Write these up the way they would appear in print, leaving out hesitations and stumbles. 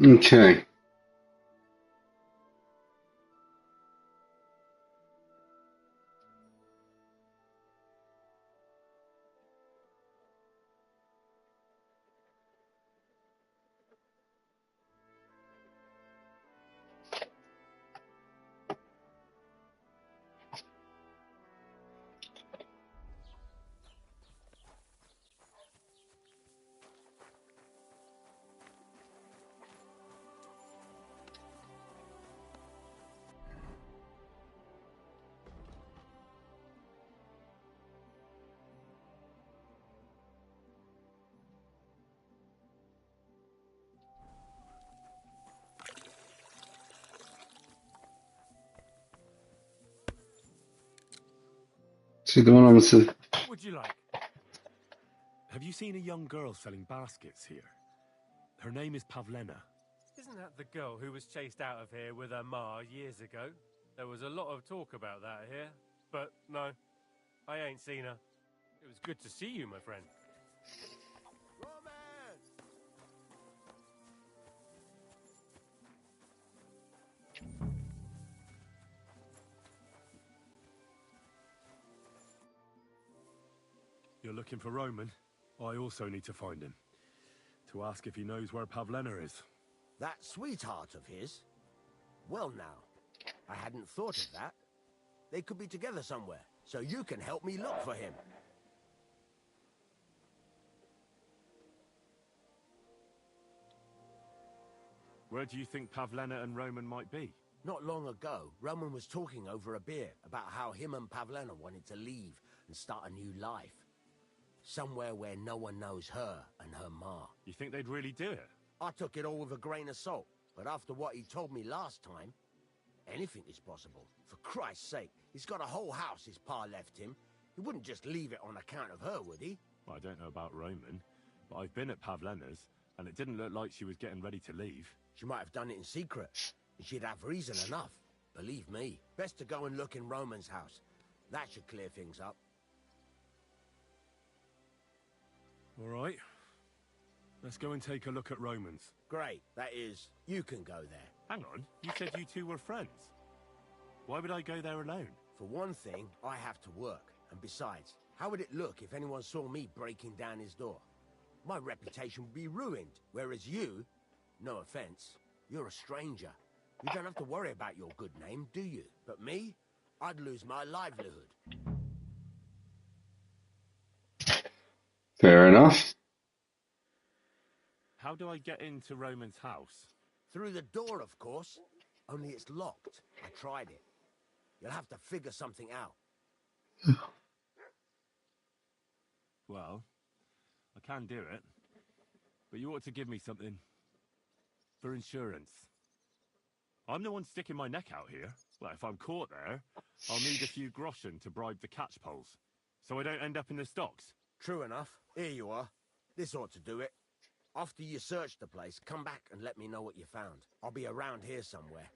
Okay. See the one on the. What would you like? Have you seen a young girl selling baskets here? Her name is Pavlena. Isn't that the girl who was chased out of here with her ma years ago? There was a lot of talk about that here, but no, I ain't seen her. It was good to see you, my friend. Roman! You're looking for Roman? I also need to find him. To ask if he knows where Pavlena is. That sweetheart of his? Well now, I hadn't thought of that. They could be together somewhere, so you can help me look for him. Where do you think Pavlena and Roman might be? Not long ago, Roman was talking over a beer about how him and Pavlena wanted to leave and start a new life. Somewhere where no one knows her and her ma. You think they'd really do it? I took it all with a grain of salt, but after what he told me last time, anything is possible. For Christ's sake, he's got a whole house his pa left him. He wouldn't just leave it on account of her, would he? Well, I don't know about Roman, but I've been at Pavlena's, and it didn't look like she was getting ready to leave. She might have done it in secret, and she'd have reason enough. Believe me, best to go and look in Roman's house. That should clear things up. All right. Let's go and take a look at Roman's. Great, that is, you can go there. Hang on, you said you two were friends. Why would I go there alone? For one thing, I have to work, and besides, how would it look if anyone saw me breaking down his door? My reputation would be ruined, whereas you, no offense, you're a stranger. You don't have to worry about your good name, do you? But me, I'd lose my livelihood. Fair enough. How do I get into Roman's house? Through the door, of course. Only it's locked. I tried it. You'll have to figure something out. Well, I can do it. But you ought to give me something. For insurance. I'm the one sticking my neck out here. Well, if I'm caught there, I'll need a few groschen to bribe the catchpoles. So I don't end up in the stocks. True enough. Here you are. This ought to do it. After you search the place, come back and let me know what you found. I'll be around here somewhere.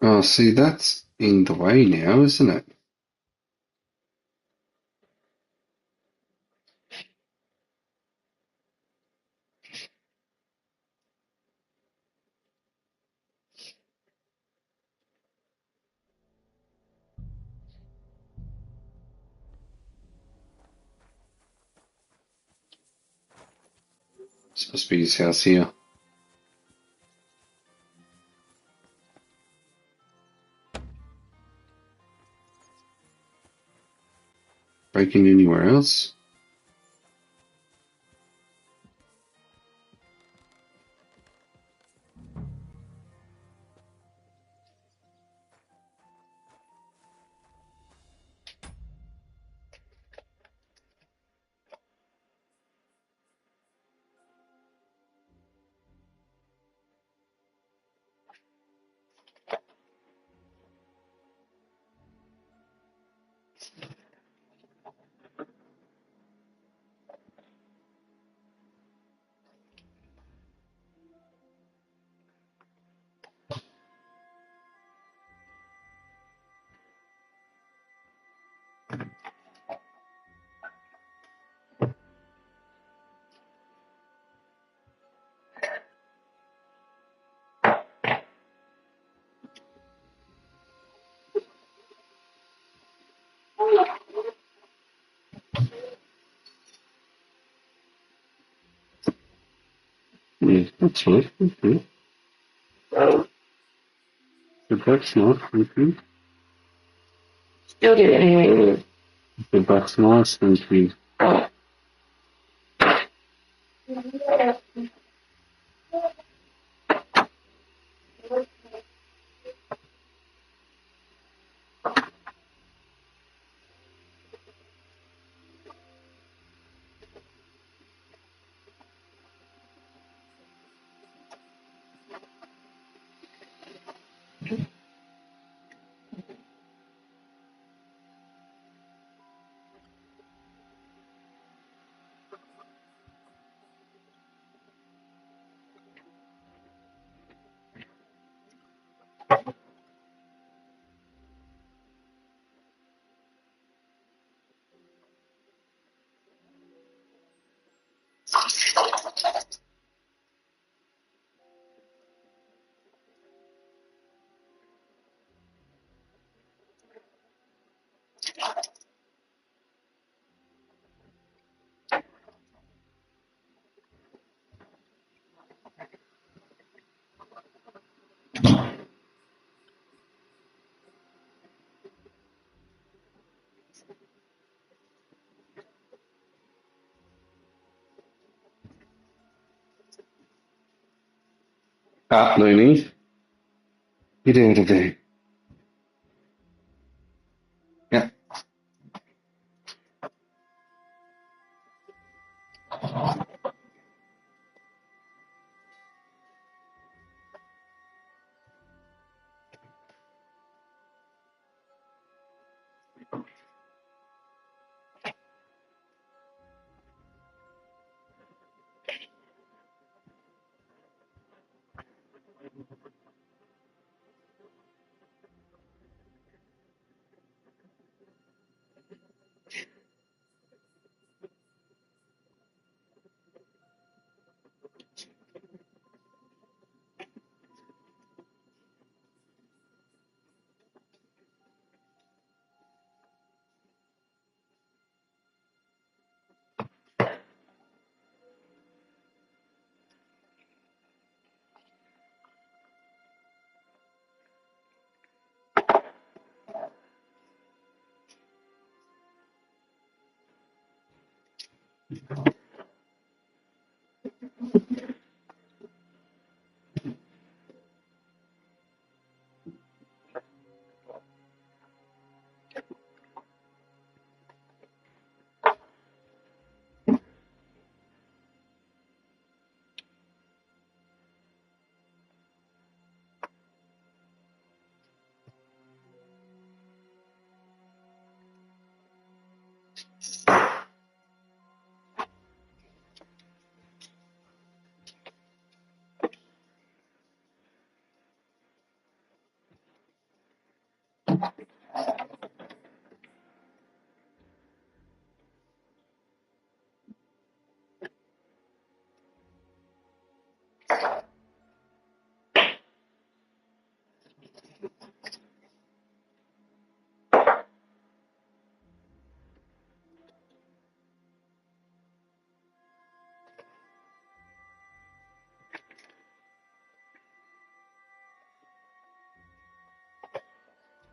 Oh, see, that's in the way now, isn't it? Supposed to be his house here. Breaking anywhere else? Yeah, that's right. Okay. The back's nice, thank you. Still get it anyway. The back's nice, thank you. Looney. Get out of there. Yeah.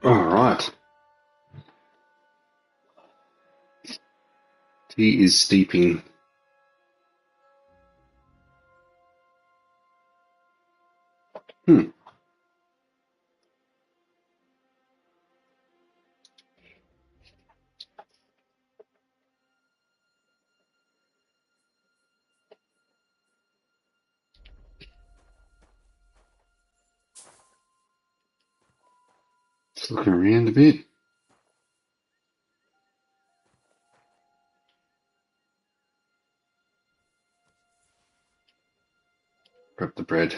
All right. Tea is steeping. Just looking around a bit. Grab the bread.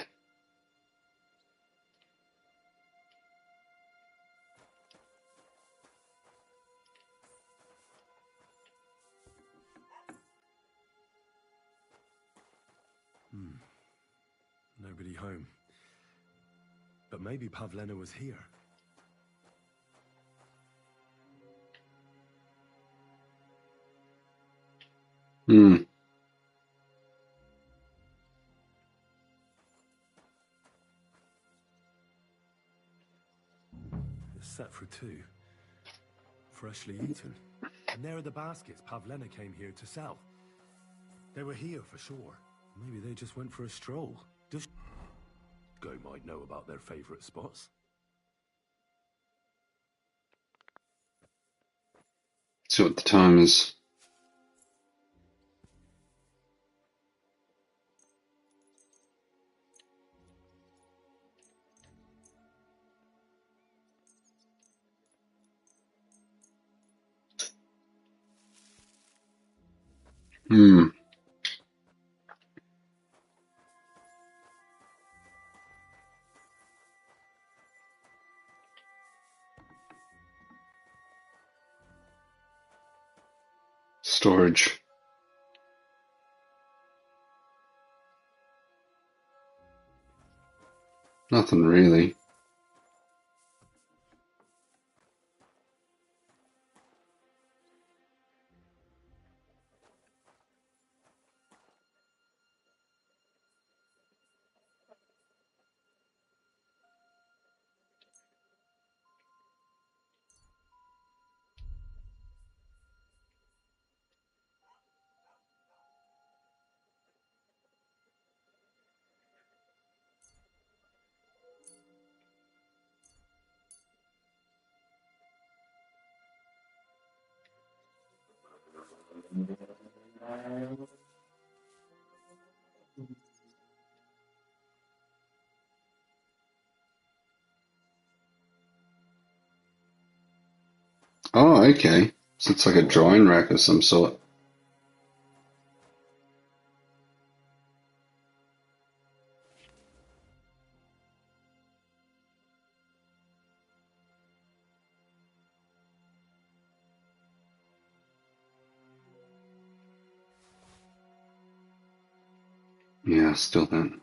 Nobody home. But maybe Pavlena was here. set for 2. Freshly eaten. And there are the baskets Pavlena came here to sell. They were here for sure. Maybe they just went for a stroll. This guy might know about their favorite spots. See what the time is. Storage. Nothing really. Oh, okay. So it's like a drawing rack of some sort. Yeah, still don't.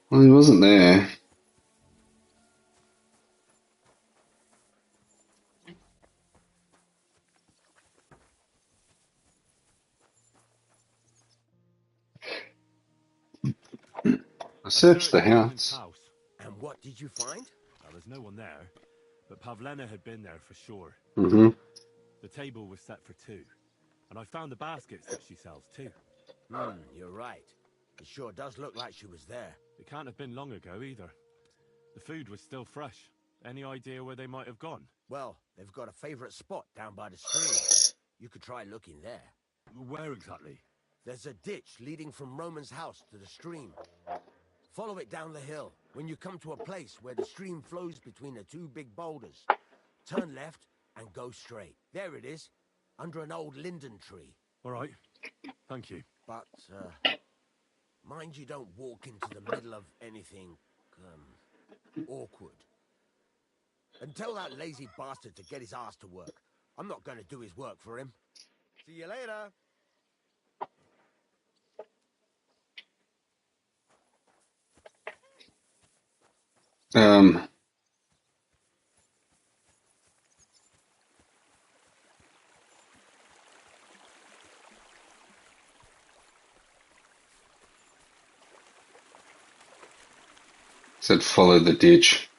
Well, he wasn't there. I searched the Roman's house. house. And what did you find? Well, there's no one there, but Pavlena had been there for sure. Mm-hmm. The table was set for 2, and I found the baskets that she sells too. You're right. It sure does look like she was there. It can't have been long ago either. The food was still fresh. Any idea where they might have gone? Well, they've got a favorite spot down by the stream. You could try looking there. Where exactly? There's a ditch leading from Roman's house to the stream. Follow it down the hill. When you come to a place where the stream flows between the 2 big boulders, turn left and go straight. There it is, under an old linden tree. All right. Thank you. But, mind you don't walk into the middle of anything, awkward. And tell that lazy bastard to get his ass to work. I'm not going to do his work for him. See you later. Said follow the ditch.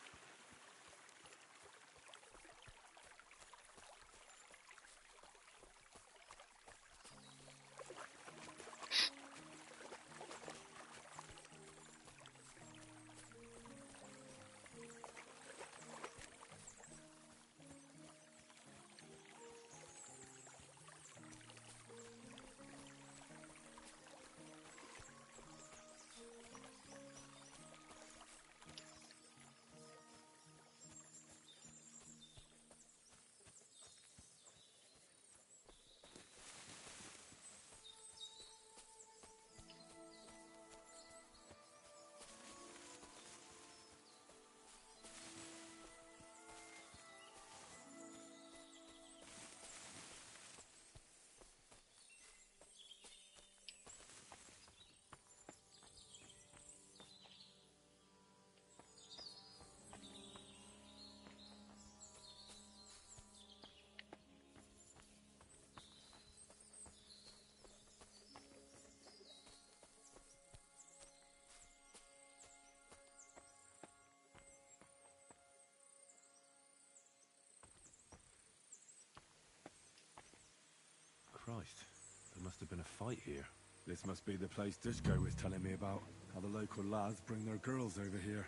must have been a fight here. This must be the place Dushko was telling me about. How the local lads bring their girls over here.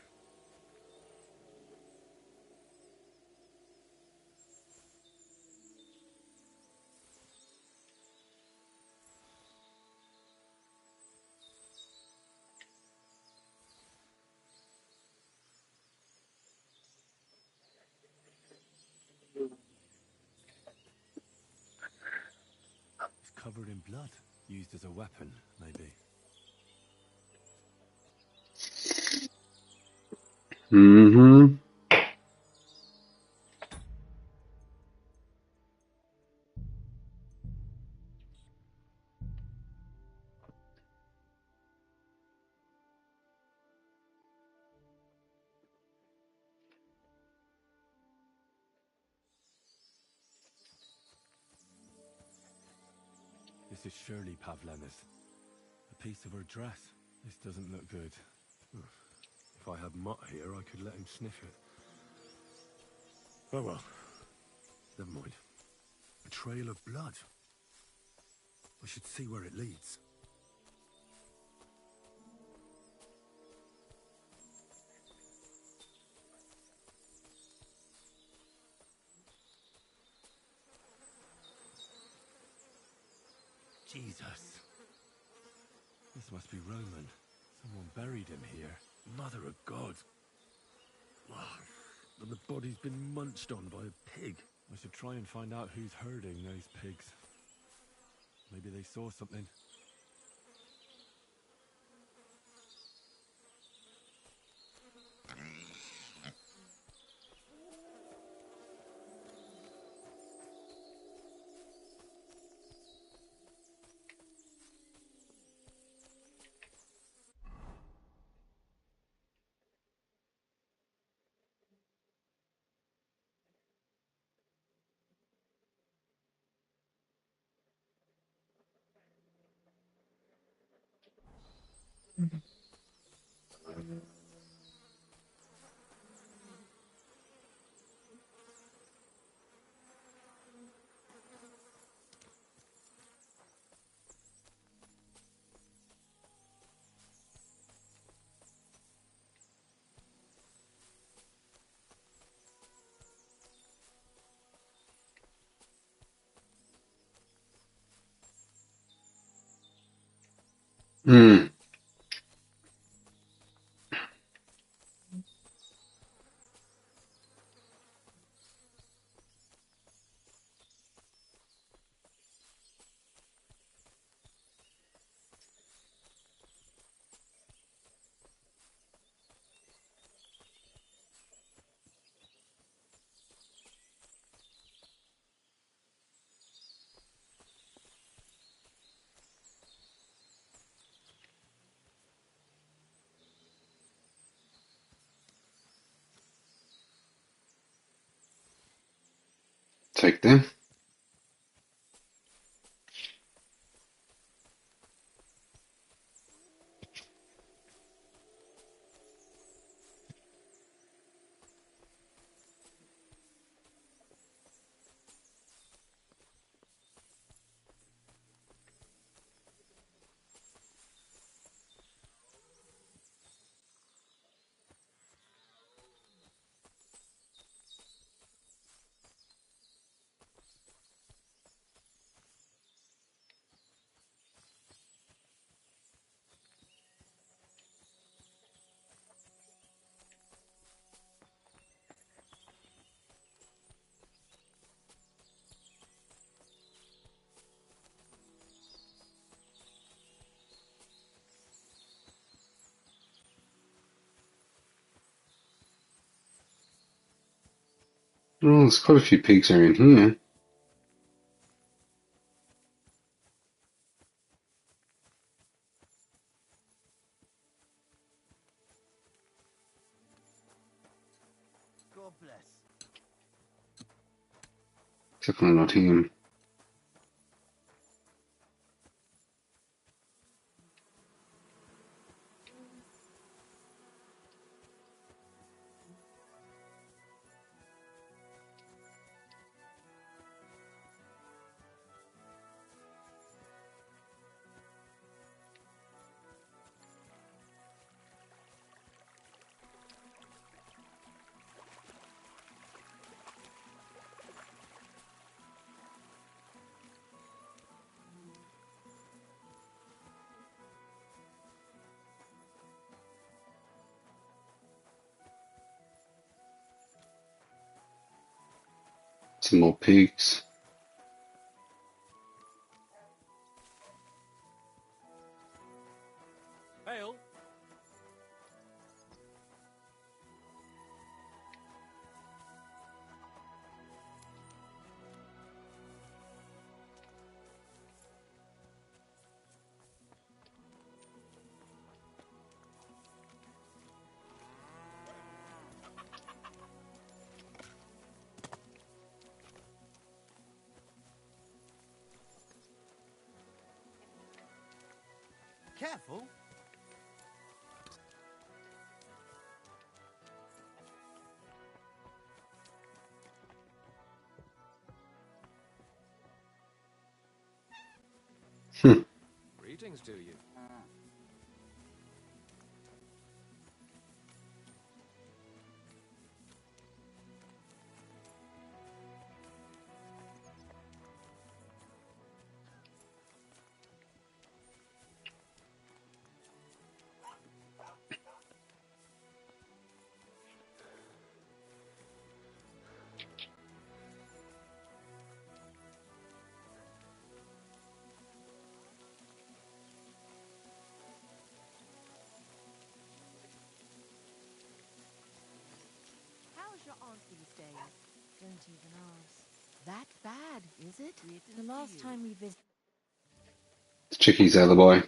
It's covered in blood. Used as a weapon, maybe. Mm-hmm. This is surely Pavlena's. A piece of her dress. This doesn't look good. If I had Mutt here, I could let him sniff it. Oh well. Never mind. A trail of blood. I should see where it leads. Jesus. This must be Roman. Someone buried him here. Mother of God. And the body's been munched on by a pig. I should try and find out who's herding those pigs. Maybe they saw something. Hmm. Take them. Oh, there's quite a few pigs around here. God bless. Definitely not him. Some more pigs. Hail. Careful. Greetings to you. How's your aunt these days? Don't even ask. That bad, is it? The last time we visited. The chickies out of the way.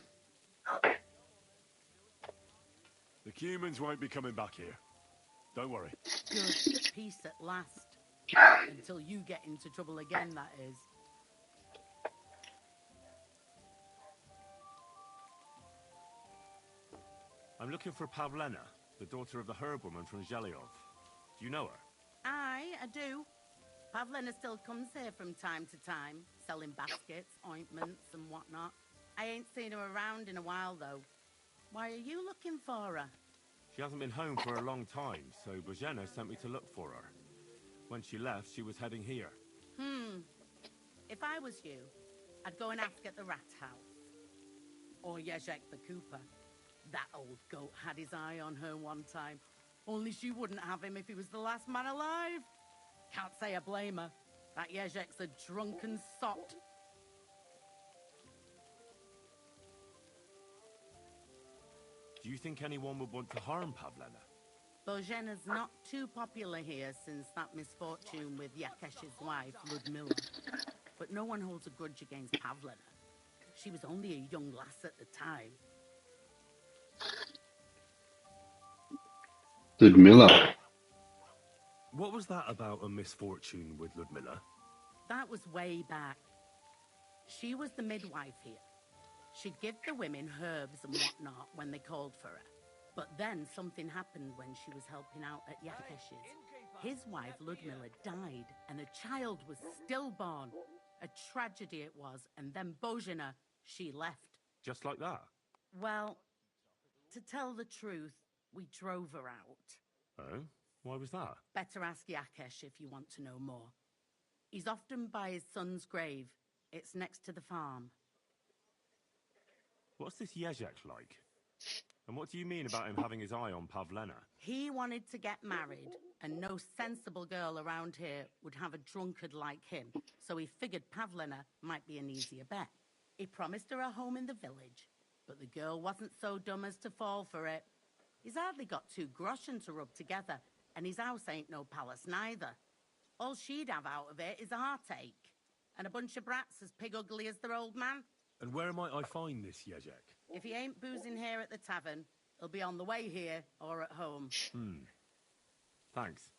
The humans won't be coming back here. Don't worry. Good. Peace at last. Until you get into trouble again, that is. I'm looking for Pavlena, the daughter of the herb woman from Zhelyov. Do you know her? Aye, I do. Pavlena still comes here from time to time, selling baskets, ointments, and whatnot. I ain't seen her around in a while, though. Why are you looking for her? She hasn't been home for a long time, so Bozhena sent me to look for her. When she left, she was heading here. If I was you, I'd go and ask at the rat house. Or Yezhek the Cooper. That old goat had his eye on her one time. Only she wouldn't have him if he was the last man alive. Can't say I blame her. That Yezhek's a drunken sot. Do you think anyone would want to harm Pavlena? Bozhena's not too popular here since that misfortune with Yakesh's wife, Ludmilla. But no one holds a grudge against Pavlena. She was only a young lass at the time. Ludmilla. What was that about a misfortune with Ludmilla? That was way back. She was the midwife here. She'd give the women herbs and whatnot when they called for her. But then something happened when she was helping out at Yakesh's. His wife, Ludmilla, died, and a child was stillborn. A tragedy it was, and then Bozhena, she left. Just like that? Well, to tell the truth, we drove her out. Oh? Why was that? Better ask Yakesh if you want to know more. He's often by his son's grave. It's next to the farm. What's this Yezhek like? And what do you mean about him having his eye on Pavlena? He wanted to get married, and no sensible girl around here would have a drunkard like him, so he figured Pavlena might be an easier bet. He promised her a home in the village, but the girl wasn't so dumb as to fall for it. He's hardly got 2 groschen to rub together, and his house ain't no palace neither. All she'd have out of it is a heartache, and a bunch of brats as pig ugly as their old man. And where might I find this Yezhek? If he ain't boozing here at the tavern, he'll be on the way here or at home. Thanks.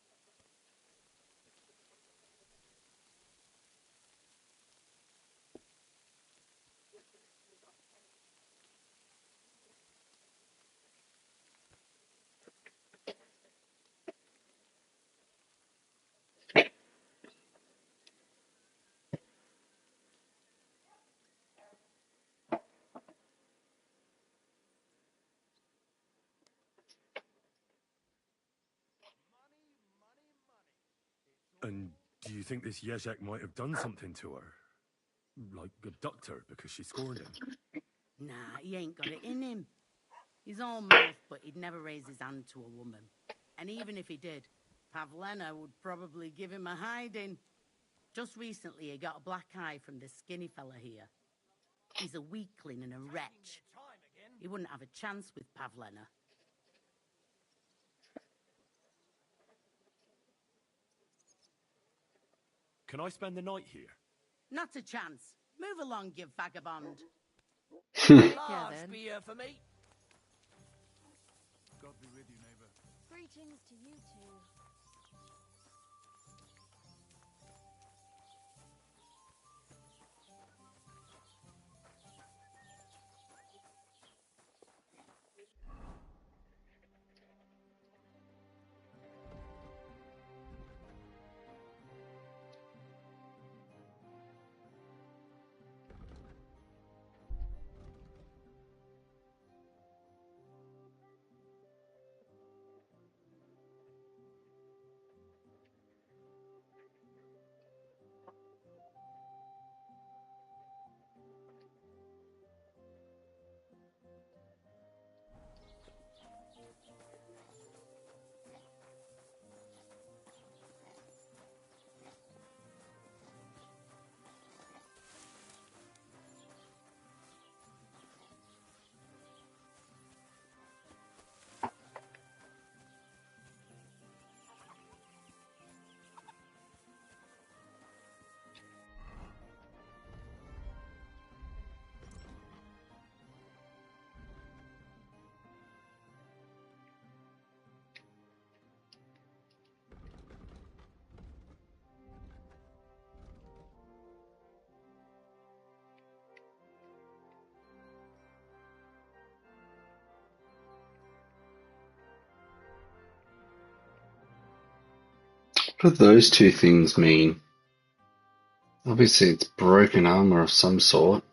And do you think this Yezhek might have done something to her? Like abduct her because she scorned him? Nah, he ain't got it in him. He's all mouth, but he'd never raise his hand to a woman. And even if he did, Pavlena would probably give him a hiding. Just recently, he got a black eye from this skinny fella here. He's a weakling and a wretch. He wouldn't have a chance with Pavlena. Can I spend the night here? Not a chance. Move along, you vagabond. Yeah, then. beer for me. God be with you, neighbor. Greetings to you two. What do those two things mean? Obviously, it's broken armor of some sort.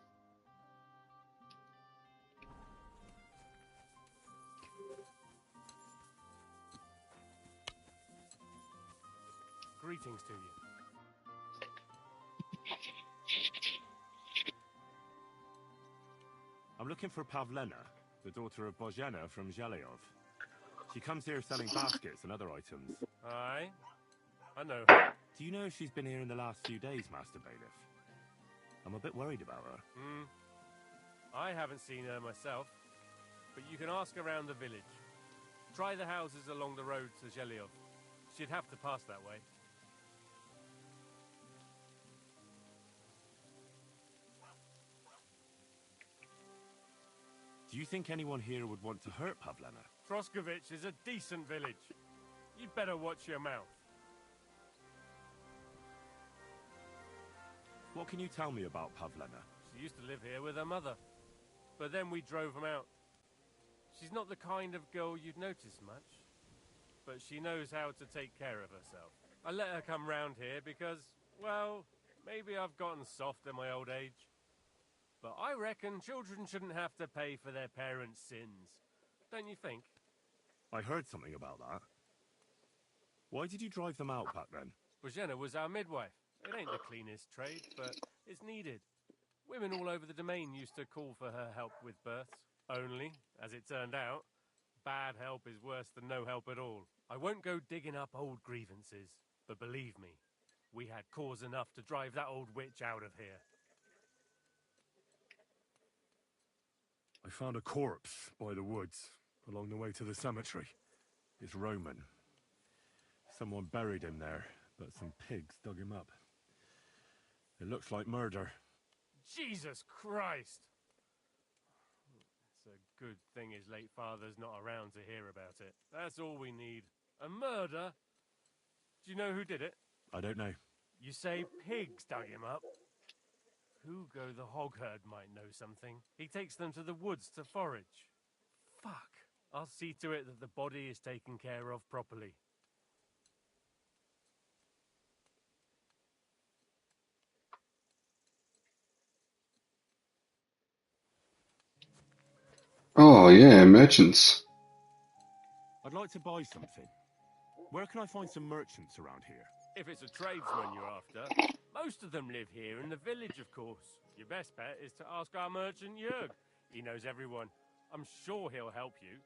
Greetings to you. I'm looking for Pavlena, the daughter of Bozhena from Zhelyov. She comes here selling baskets and other items. Aye, I know her. Do you know if she's been here in the last few days, Master Bailiff? I'm a bit worried about her. I haven't seen her myself, but you can ask around the village. Try the houses along the road to Zhelyov. She'd have to pass that way. Do you think anyone here would want to hurt Pavlena? Troskovich is a decent village. You'd better watch your mouth. What can you tell me about Pavlena? She used to live here with her mother, but then we drove them out. She's not the kind of girl you'd notice much, but she knows how to take care of herself. I let her come round here because, well, maybe I've gotten soft in my old age. But I reckon children shouldn't have to pay for their parents' sins. Don't you think? I heard something about that. Why did you drive them out back then? Bozhena was our midwife. It ain't the cleanest trade, but it's needed. Women all over the domain used to call for her help with births. Only, as it turned out, bad help is worse than no help at all. I won't go digging up old grievances, but believe me, we had cause enough to drive that old witch out of here. I found a corpse by the woods, along the way to the cemetery. It's Roman. Someone buried him there, but some pigs dug him up. It looks like murder. Jesus Christ! It's a good thing his late father's not around to hear about it. That's all we need. A murder? Do you know who did it? I don't know. You say pigs dug him up? Hugo the hog herd might know something. He takes them to the woods to forage. Fuck. I'll see to it that the body is taken care of properly. Oh, yeah, merchants. I'd like to buy something. Where can I find some merchants around here? If it's a tradesman you're after, most of them live here in the village, of course. Your best bet is to ask our merchant Jörg. He knows everyone. I'm sure he'll help you.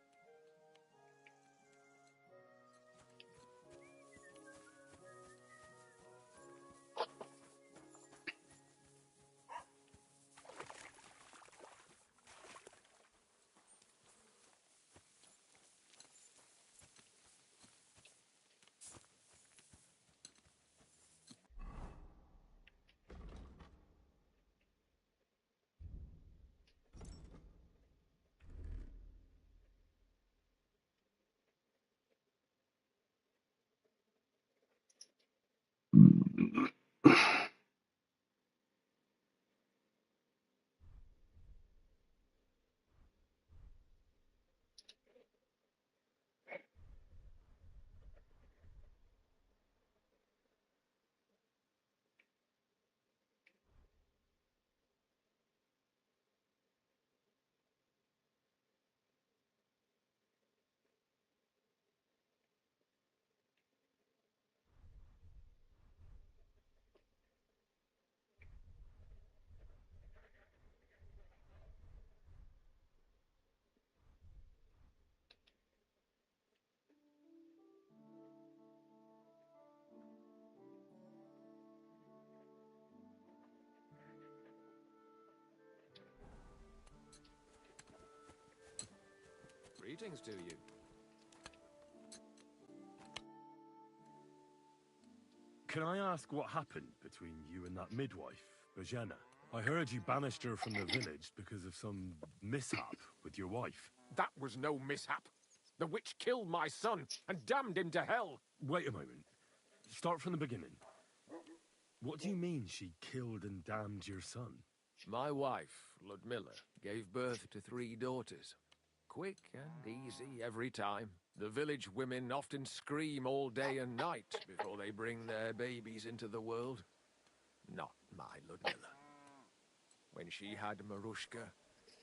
Greetings to you. Can I ask what happened between you and that midwife, Bojana? I heard you banished her from the village because of some mishap with your wife. That was no mishap. The witch killed my son and damned him to hell. Wait a moment. Start from the beginning. What do you mean she killed and damned your son? My wife, Ludmilla, gave birth to 3 daughters. Quick and easy every time. The village women often scream all day and night before they bring their babies into the world. Not my Ludmilla. When she had Marushka,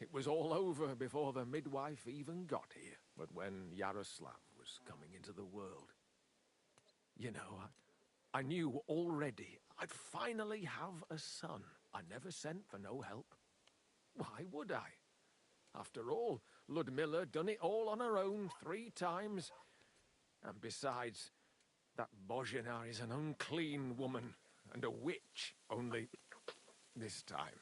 it was all over before the midwife even got here. But when Yaroslav was coming into the world, you know, I knew already I'd finally have a son. I never sent for no help. Why would I? After all, Ludmilla done it all on her own 3 times. And besides, that Bozhina is an unclean woman and a witch. Only this time,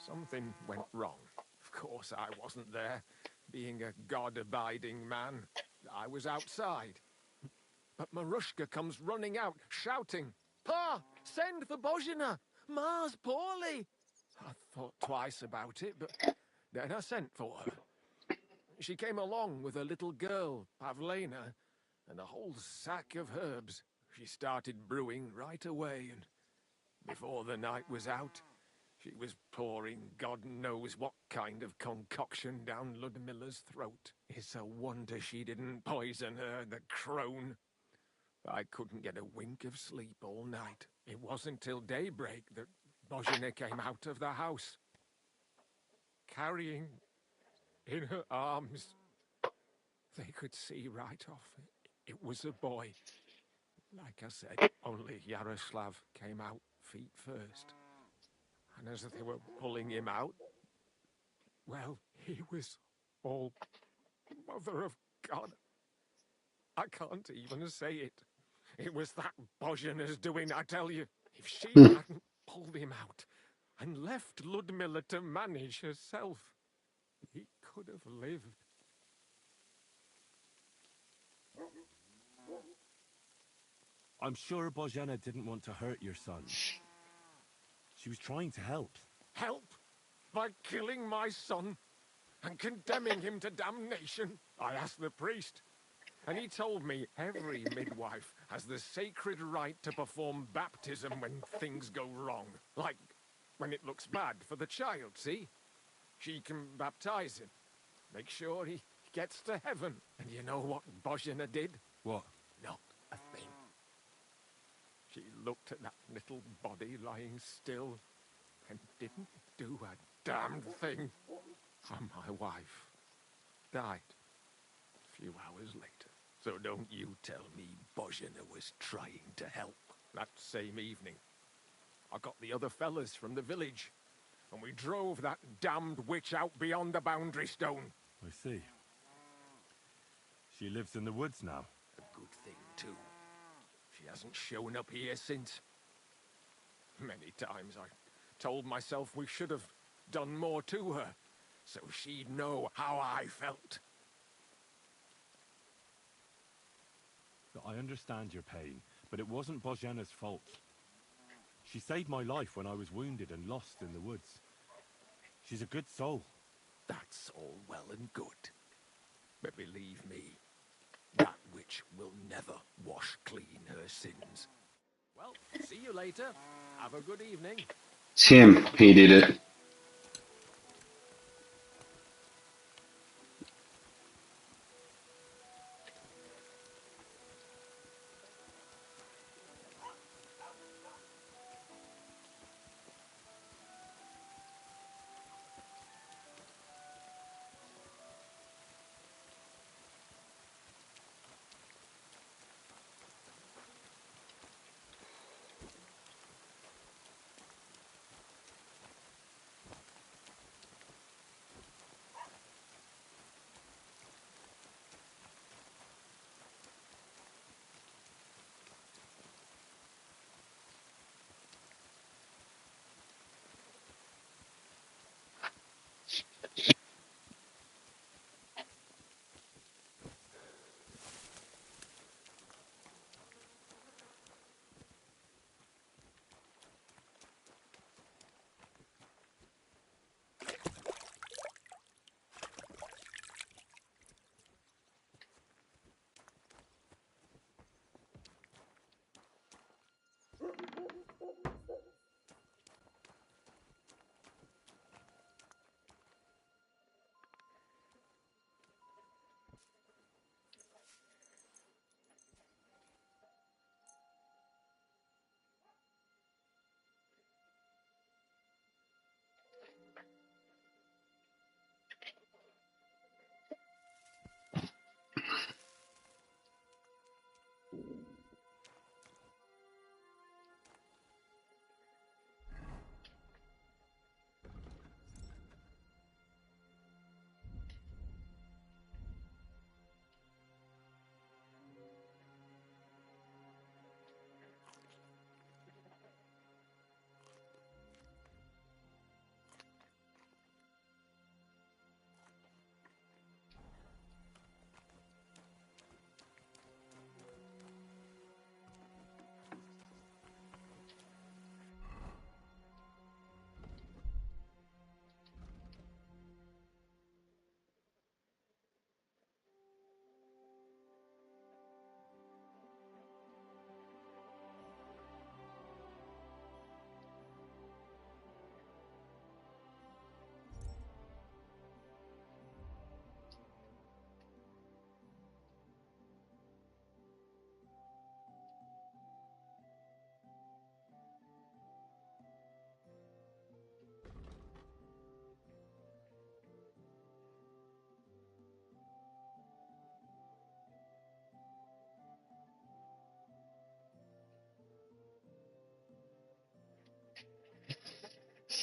something went wrong. Of course, I wasn't there. Being a God-abiding man, I was outside. But Marushka comes running out, shouting, "Pa, send for Bozhina! Ma's poorly!" I thought twice about it, but then I sent for her. She came along with a little girl, Pavlena, and a whole sack of herbs. She started brewing right away, and before the night was out, she was pouring God knows what kind of concoction down Ludmilla's throat. It's a wonder she didn't poison her, the crone. I couldn't get a wink of sleep all night. It wasn't till daybreak that Bozhina came out of the house, carrying in her arms. They could see right off. It was a boy. Like I said, only Yaroslav came out feet first. And as they were pulling him out, well, he was all Mother of God. I can't even say it. It was that Bozhina's doing, I tell you. If she hadn't pulled him out and left Ludmilla to manage herself, he could have lived. I'm sure Bojana didn't want to hurt your son. She was trying to help. Help? By killing my son and condemning him to damnation? I asked the priest, and he told me every midwife has the sacred right to perform baptism when things go wrong. Like when it looks bad for the child, see? She can baptize him, make sure he gets to heaven. And you know what Bozhina did? What? Not a thing. She looked at that little body lying still and didn't do a damned thing. And my wife died a few hours later. So don't you tell me Bozhina was trying to help. That same evening, I got the other fellas from the village, and we drove that damned witch out beyond the boundary stone. I see. She lives in the woods now. A good thing, too. She hasn't shown up here since. Many times I told myself we should have done more to her, so she'd know how I felt. I understand your pain, but it wasn't Bozhana's fault. She saved my life when I was wounded and lost in the woods. She's a good soul. That's all well and good. But believe me, that witch will never wash clean her sins. Well, see you later. Have a good evening. It's him. He did it.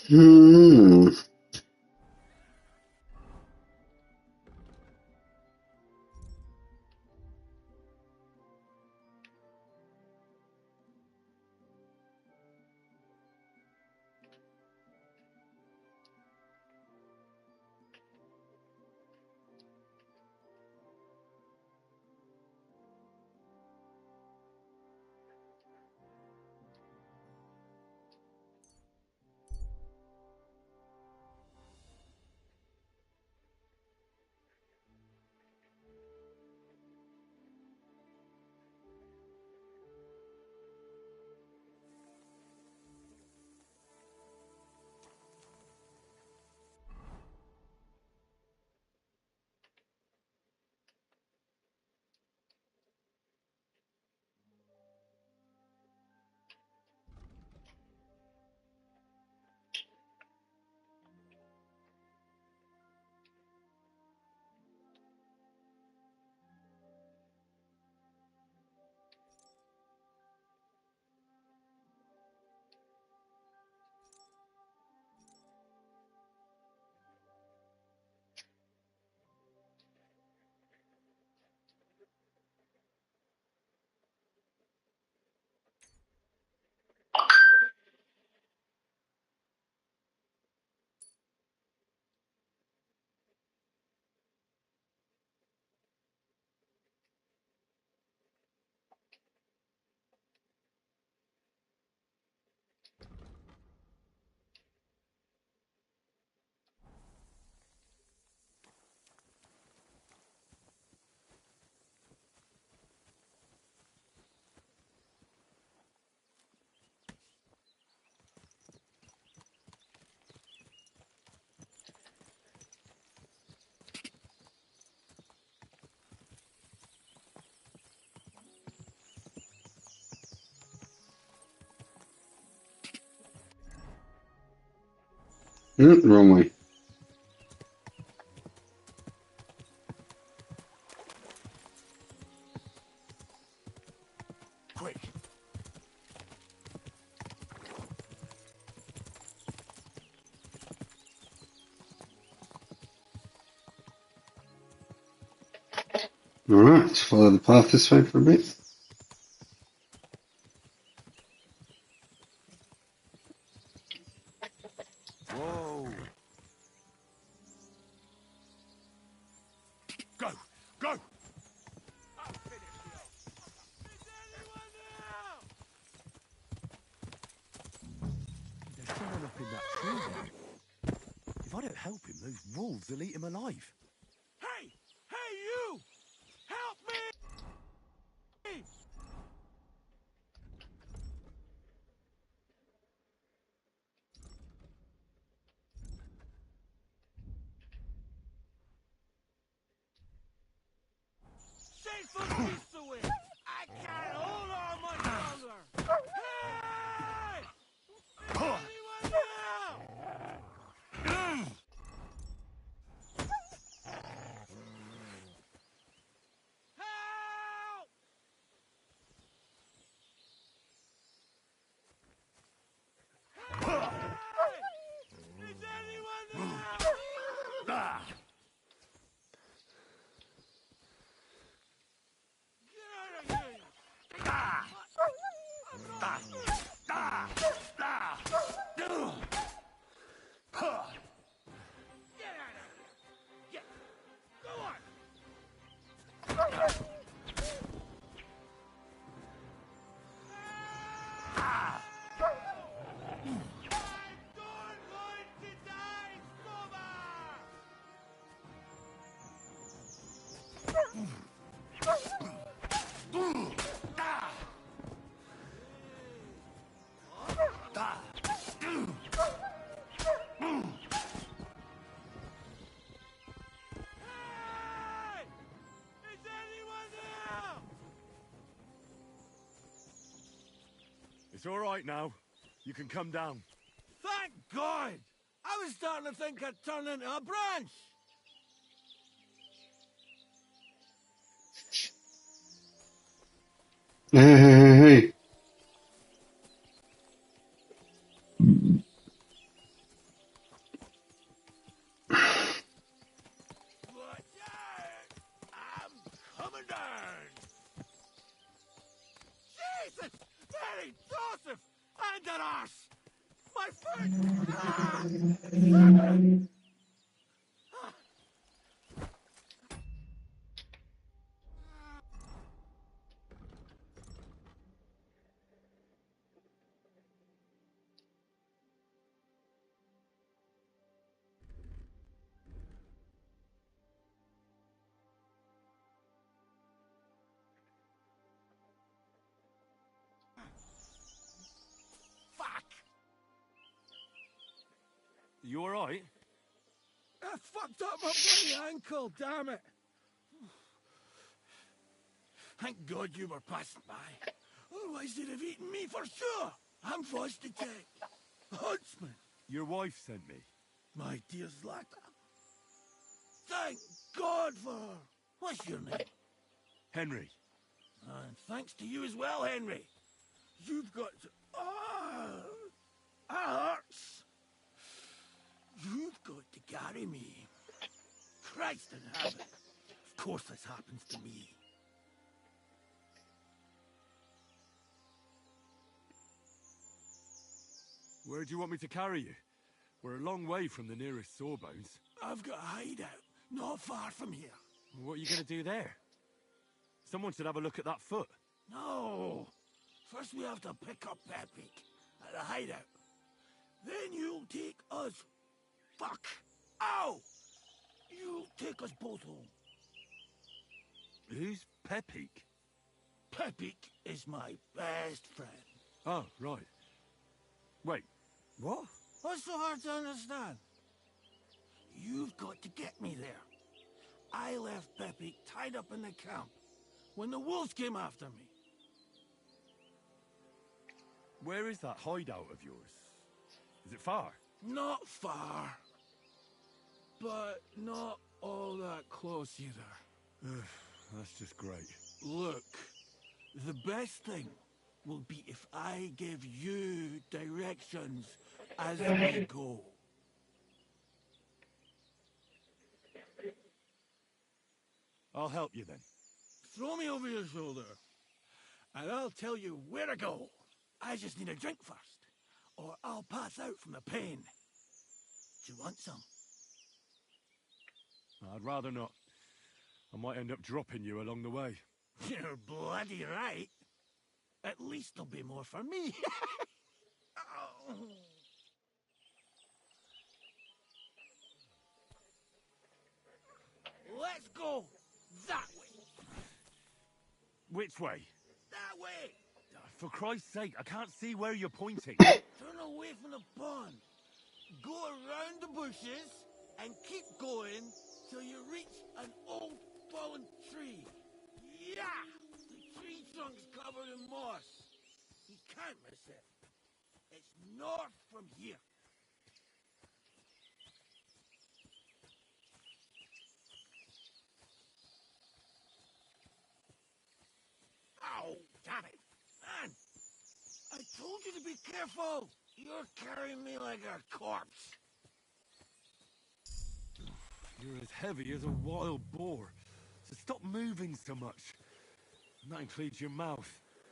Hmm. Wrong way. Quick. Alright, let's follow the path this way for a bit. Whoa. Go! Go! There's someone up in that tree there. If I don't help him, those wolves will eat him alive. Hey! Hey, you! Help me! Save for peace away! I can't hold on much longer! Hey! Is anyone there? Help! Hey! Is anyone there? Get out of here! Get out of here! Get! Go on! I'm not going to die, Soba! Hey! Is anyone there? It's all right now. You can come down. Thank God! I was starting to think I'd turned into a branch! Hey. their arse! My foot! Ah! Fuck! You alright? I fucked up my bloody ankle, damn it. Thank God you were passing by. Otherwise they'd have eaten me for sure. I'm forced to take. Huntsman, Your wife sent me. my dear Zlata. Thank God for her. What's your name? Henry. And thanks to you as well, Henry. You've got to... that hurts. You've got to carry me. Christ in heaven. Of course this happens to me. Where do you want me to carry you? We're a long way from the nearest sawbones. I've got a hideout not far from here. What are you going to do there? Someone should have a look at that foot. No. First we have to pick up Pepe at the hideout. Then you'll take us. Fuck. Ow! You'll take us both home. Who's Pepik? Pepik is my best friend. Oh, right. Wait, What? What's so hard to understand? You've got to get me there. I left Pepik tied up in the camp when the wolves came after me. where is that hideout of yours? Is it far? Not far. But not all that close either. That's just great. Look, the best thing will be if I give you directions as we go. I'll help you then. Throw me over your shoulder, and I'll tell you where to go. I just need a drink first, or I'll pass out from the pain. Do you want some? I'd rather not. I might end up dropping you along the way. You're bloody right. At least there'll be more for me. Oh. Let's go that way. Which way? That way. For Christ's sake, I can't see where you're pointing. Turn away from the pond. Go around the bushes and keep going till you reach an old fallen tree. Yeah! The tree trunk's covered in moss. You can't miss it. It's north from here. Ow, damn it. Man, I told you to be careful. You're carrying me like a corpse. You're as heavy as a wild boar. So stop moving so much. And that includes your mouth.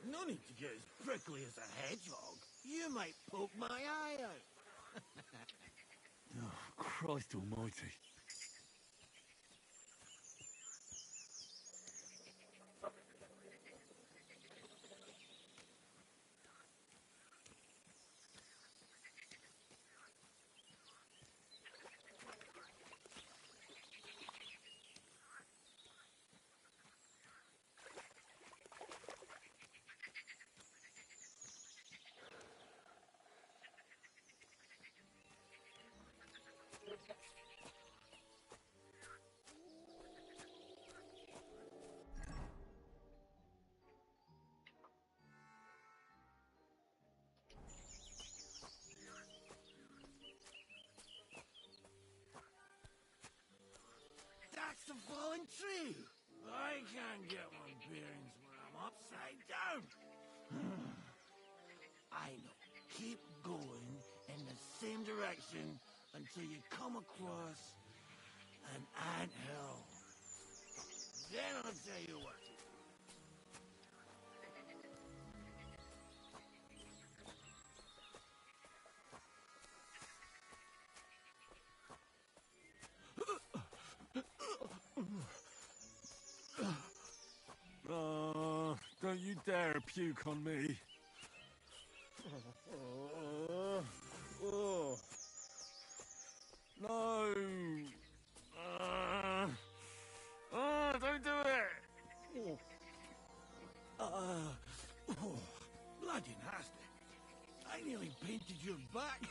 No need to get as prickly as a hedgehog. You might poke my eye out. Oh, Christ almighty. That's the fallen tree. I can't get my bearings when I'm upside down. I know. Keep going in the same direction until you come across an anthill. Then I'll tell you what to do. you dare puke on me. No. Don't do it. Bloody nasty. I nearly painted your back.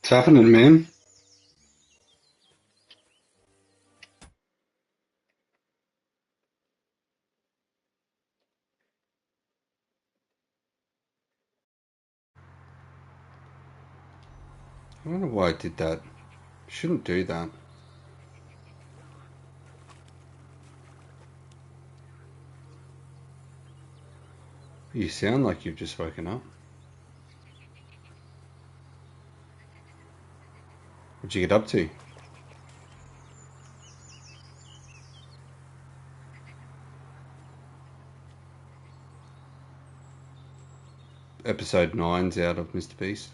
It's happening, man. I don't know why I did that. Shouldn't do that. You sound like you've just woken up. What'd you get up to? Episode 9's out of Mr. Beast.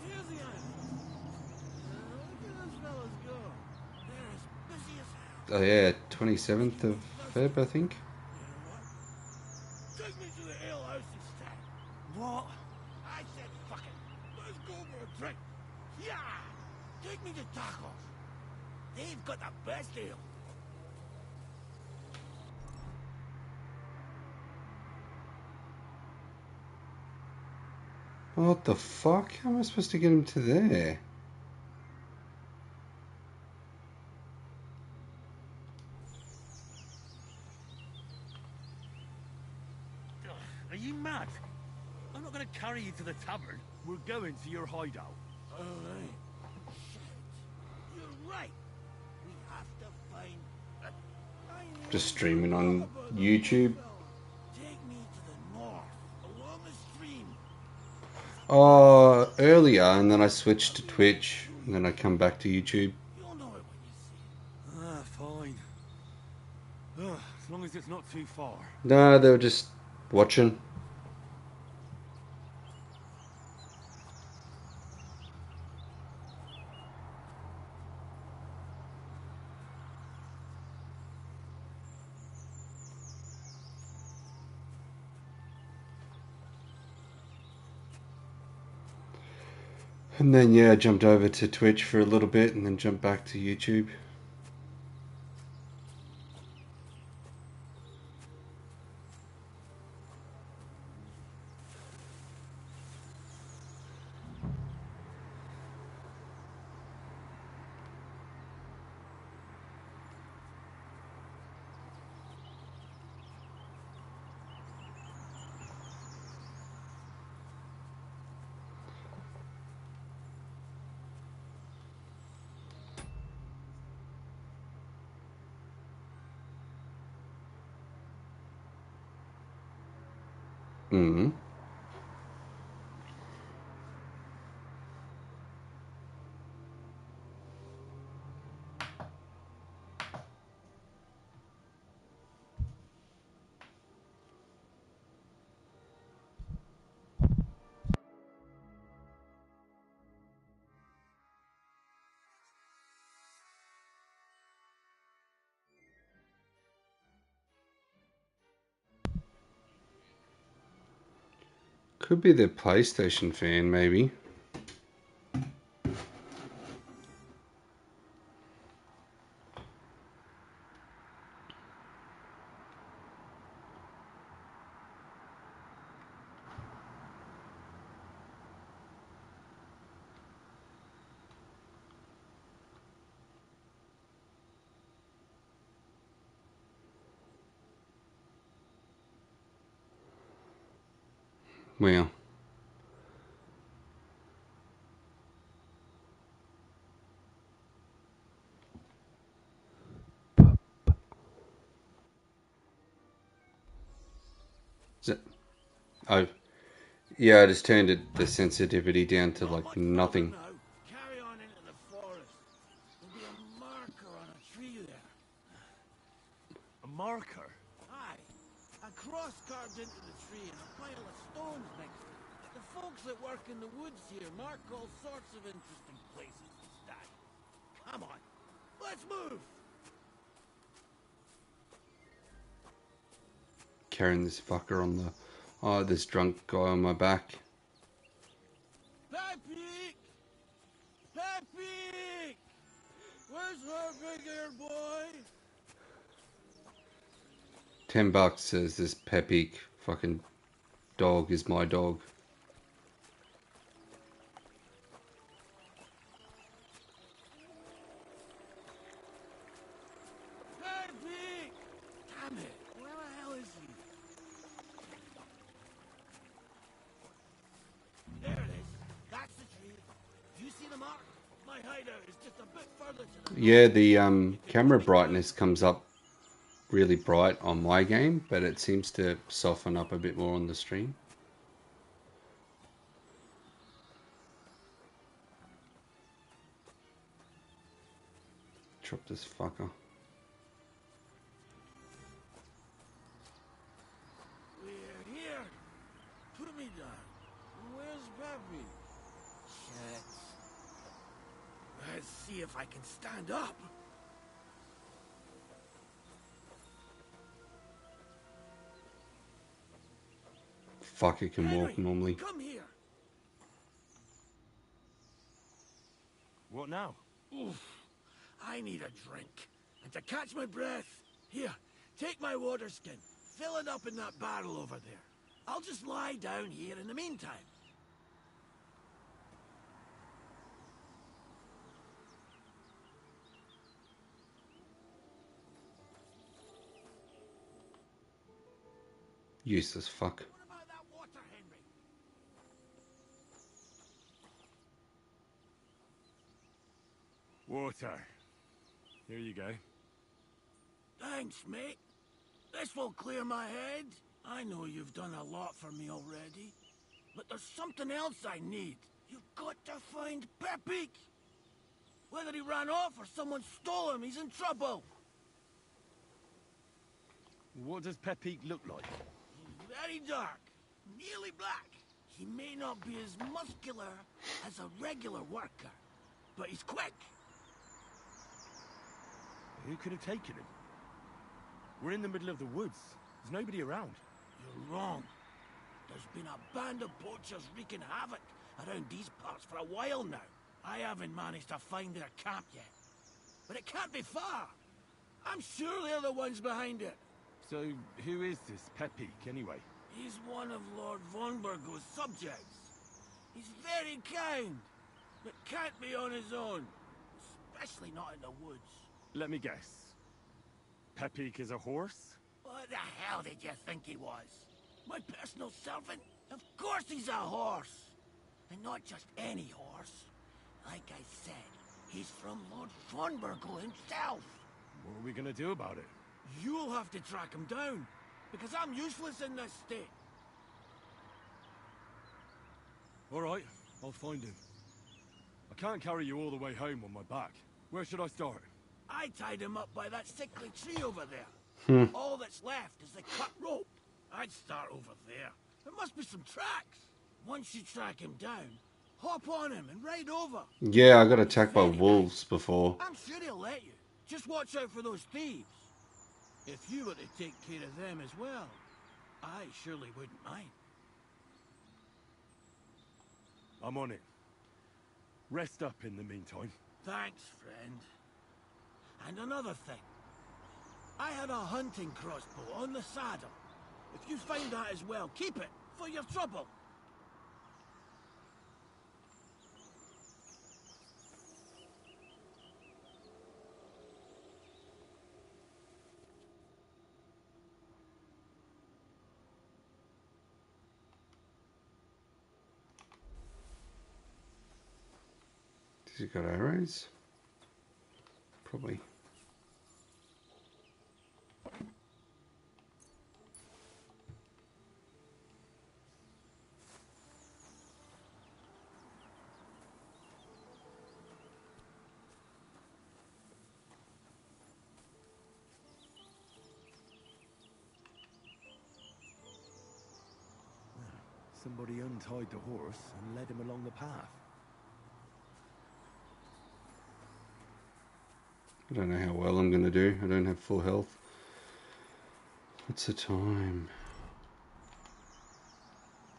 Here's the island. Look at those fellas go. They're as busy as hell. Oh yeah, 27th of Feb, I think. You know what? Take me to the ale house instead. What? I said fuck it. Let's go for a drink. Yeah! Take me to tacos. They've got the best ale. What the fuck? How am I supposed to get him to there? Are you mad? I'm not going to carry you to the tavern. We're going to your hideout. Oh, right. Shit. You're right. We have to find... Just streaming on YouTube. Take me to the north, along the stream. Earlier, and then I switched to Twitch, and then I come back to YouTube. You'll know it when you see it. Fine. As long as it's not too far. No, they were just watching. And then, yeah, I jumped over to Twitch for a little bit and then jumped back to YouTube. Mm. Could be the PlayStation fan, maybe. Well. Is it? Oh. Yeah, I just turned the sensitivity down to like nothing. Carry on into the forest. There'll be a marker? Aye. A cross carved into the tree and a pile of stones next to it. The folks that work in the woods here mark all sorts of interesting places to stand. Come on, let's move! Carrying this fucker on the... Oh, this drunk guy on my back. Pepe! Pepe! Where's her big-eared boy? $10 says this Pepe fucking dog is my dog. Pepe! Damn it! Where the hell is he? There it is. That's the tree. Do you see the mark? My hideout is just a bit further to the Yeah, the camera brightness comes up really bright on my game, but it seems to soften up a bit more on the stream. Drop this fucker. We're here. Put me down. Where's Pepe? Shit. Let's see if I can stand up. Fuck, it can Henry, walk normally. come here. What now? Oof. I need a drink. And to catch my breath, here, take my water skin. Fill it up in that barrel over there. I'll just lie down here in the meantime. Useless fuck. What about that water, Henry? Water. Here you go. Thanks, mate. This will clear my head. I know you've done a lot for me already. But there's something else I need. You've got to find Pepe. Whether he ran off or someone stole him, he's in trouble. What does Pepe look like? He's very dark, nearly black. He may not be as muscular as a regular worker, but he's quick. Who could have taken him? We're in the middle of the woods. There's nobody around. You're wrong. There's been a band of poachers wreaking havoc around these parts for a while now. I haven't managed to find their camp yet. But it can't be far. I'm sure they're the ones behind it. So, who is this Pepe, anyway? He's one of Lord Vonbergo's subjects. He's very kind, but can't be on his own. Especially not in the woods. Let me guess. Pepe is a horse? What the hell did you think he was? My personal servant? Of course he's a horse. And not just any horse. Like I said, he's from Lord Vonbergo himself. What are we gonna do about it? You'll have to track him down, because I'm useless in this state. Alright, I'll find him. I can't carry you all the way home on my back. Where should I start? I tied him up by that sickly tree over there. All that's left is the cut rope. I'd start over there. There must be some tracks. Once you track him down, hop on him and ride over. Yeah, I got attacked by wolves before. I'm sure he'll let you. Just watch out for those thieves. If you were to take care of them as well, I surely wouldn't mind. I'm on it. Rest up in the meantime. Thanks, friend. And another thing. I had a hunting crossbow on the saddle. If you find that as well, keep it for your trouble. Does he got arrows? Probably. Somebody untied the horse and led him along the path. I don't know how well I'm going to do. I don't have full health. What's the time?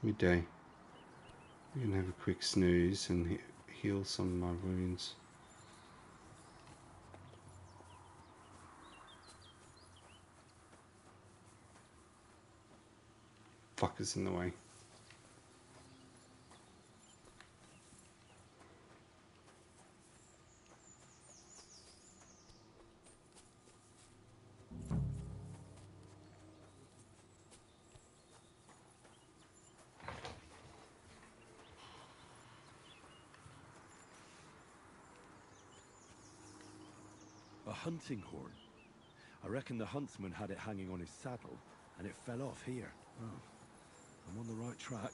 Midday. I'm going to have a quick snooze and heal some of my wounds. Fuckers in the way. A hunting horn. I reckon the huntsman had it hanging on his saddle, and it fell off here. Oh, I'm on the right track.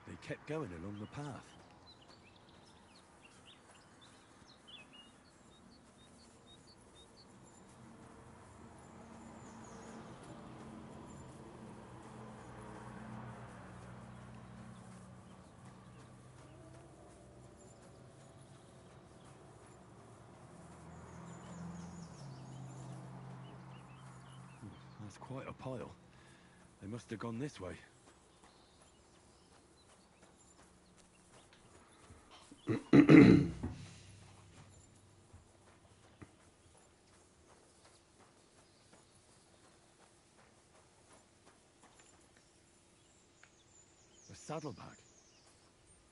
They kept going along the path. That's quite a pile. They must have gone this way. A saddlebag.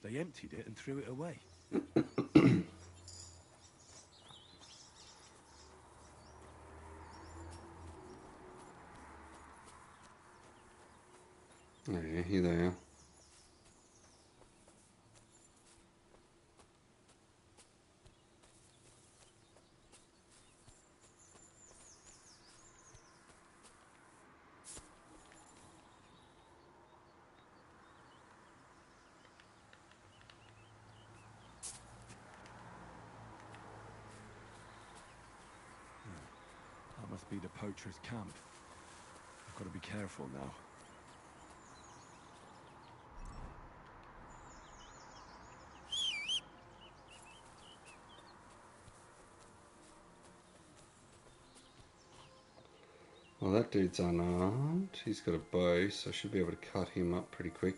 They emptied it and threw it away. Oh yeah, here they are. That must be the poacher's camp. I've got to be careful now. Well, that dude's unarmed. He's got a bow, so I should be able to cut him up pretty quick.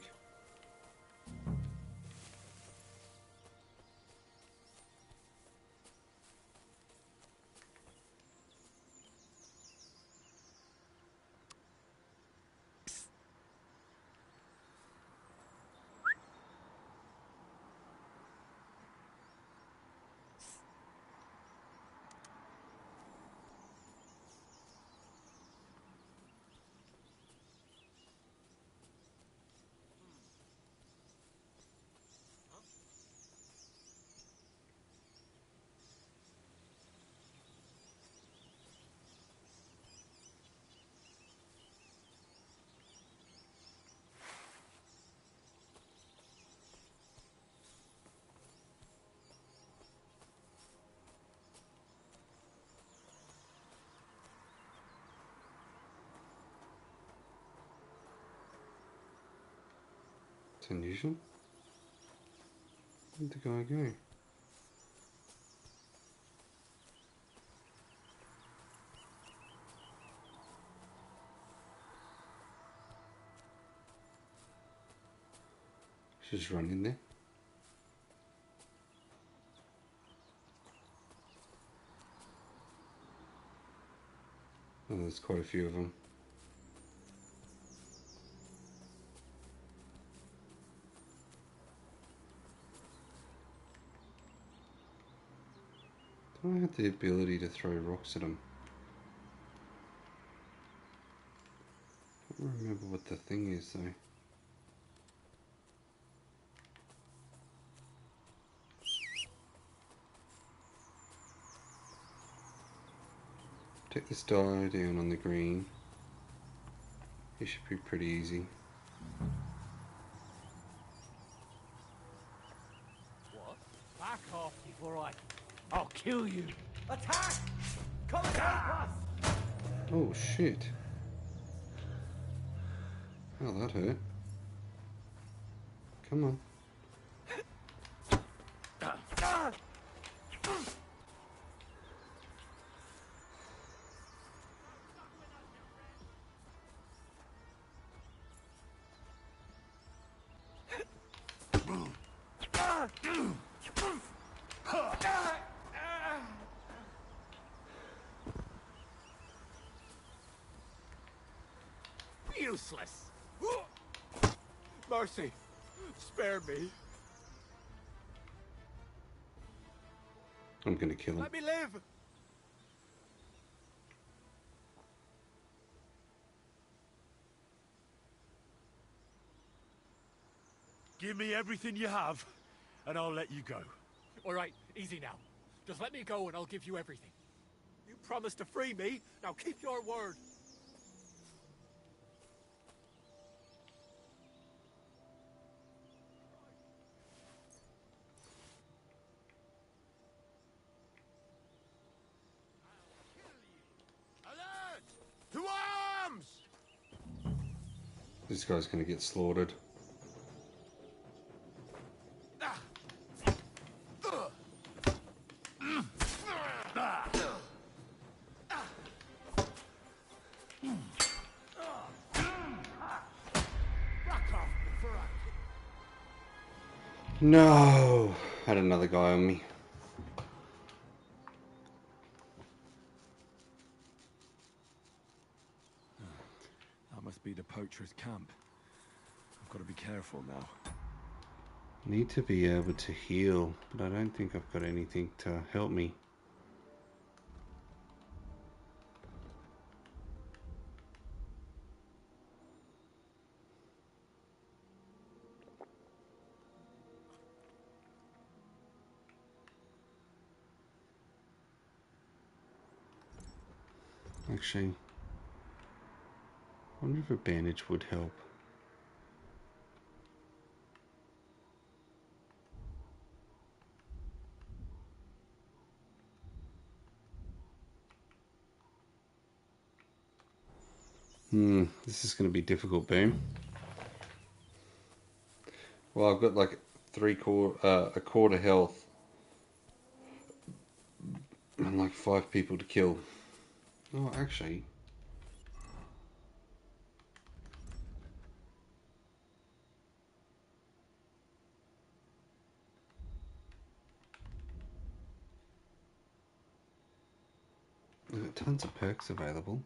It's unusual. Where'd the guy go? Just run in there. Oh, there's quite a few of them. Do I have the ability to throw rocks at them? I don't remember what the thing is though. Take this die down on the green. It should be pretty easy. What? Back off before I... I'll kill you. Attack! Come and help us! Oh shit. Oh, that hurt. Come on. Useless. Mercy, spare me. I'm gonna kill him. Let me live. Give me everything you have, and I'll let you go. All right, easy now. Just let me go and I'll give you everything. You promised to free me. Now keep your word. Alert! To arms! This guy's gonna get slaughtered. No! Had another guy on me. That must be the poacher's camp. I've got to be careful now. Need to be able to heal, but I don't think I've got anything to help me. Actually, I wonder if a bandage would help. This is going to be difficult, Boom. Well, I've got like a quarter health and like 5 people to kill. Oh, actually, I've got tons of perks available.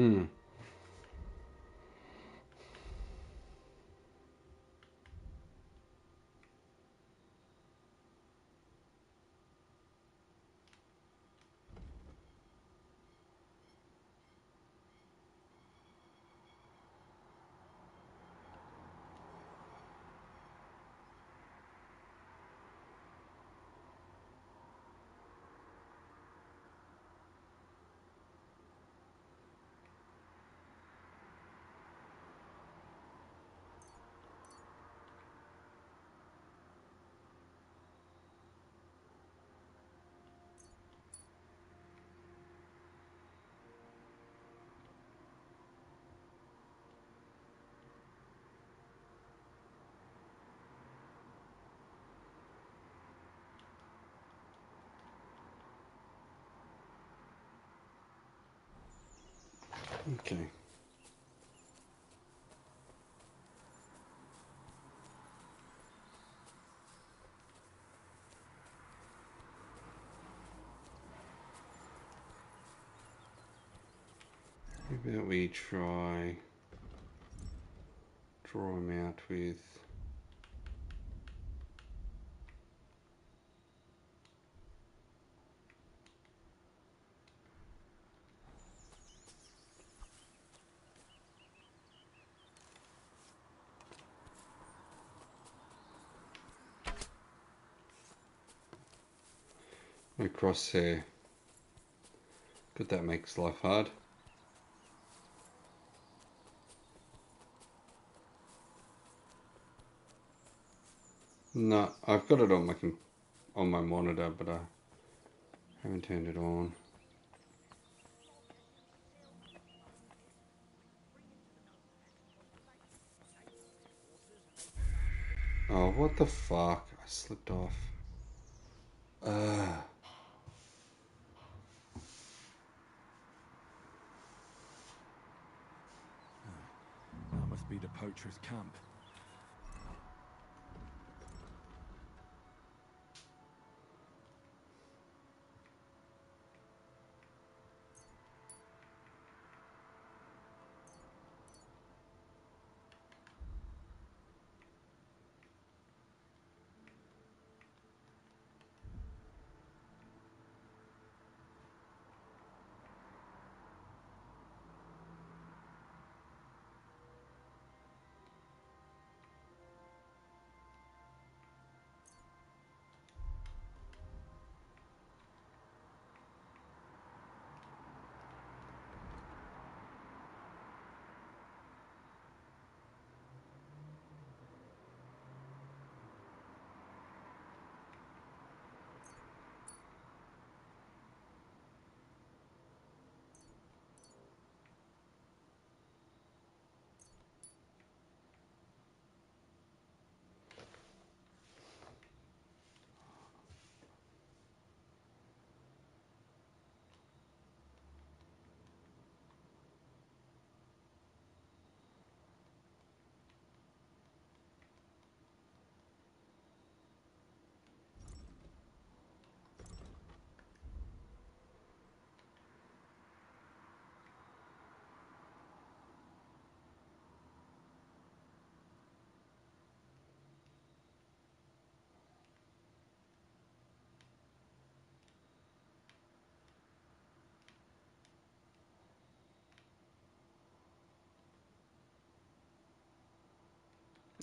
Hmm. Okay. How about we try draw him out with my crosshair. Good, that makes life hard. No, I've got it on my monitor, but I haven't turned it on. Oh, what the fuck? I slipped off. That must be the poacher's camp.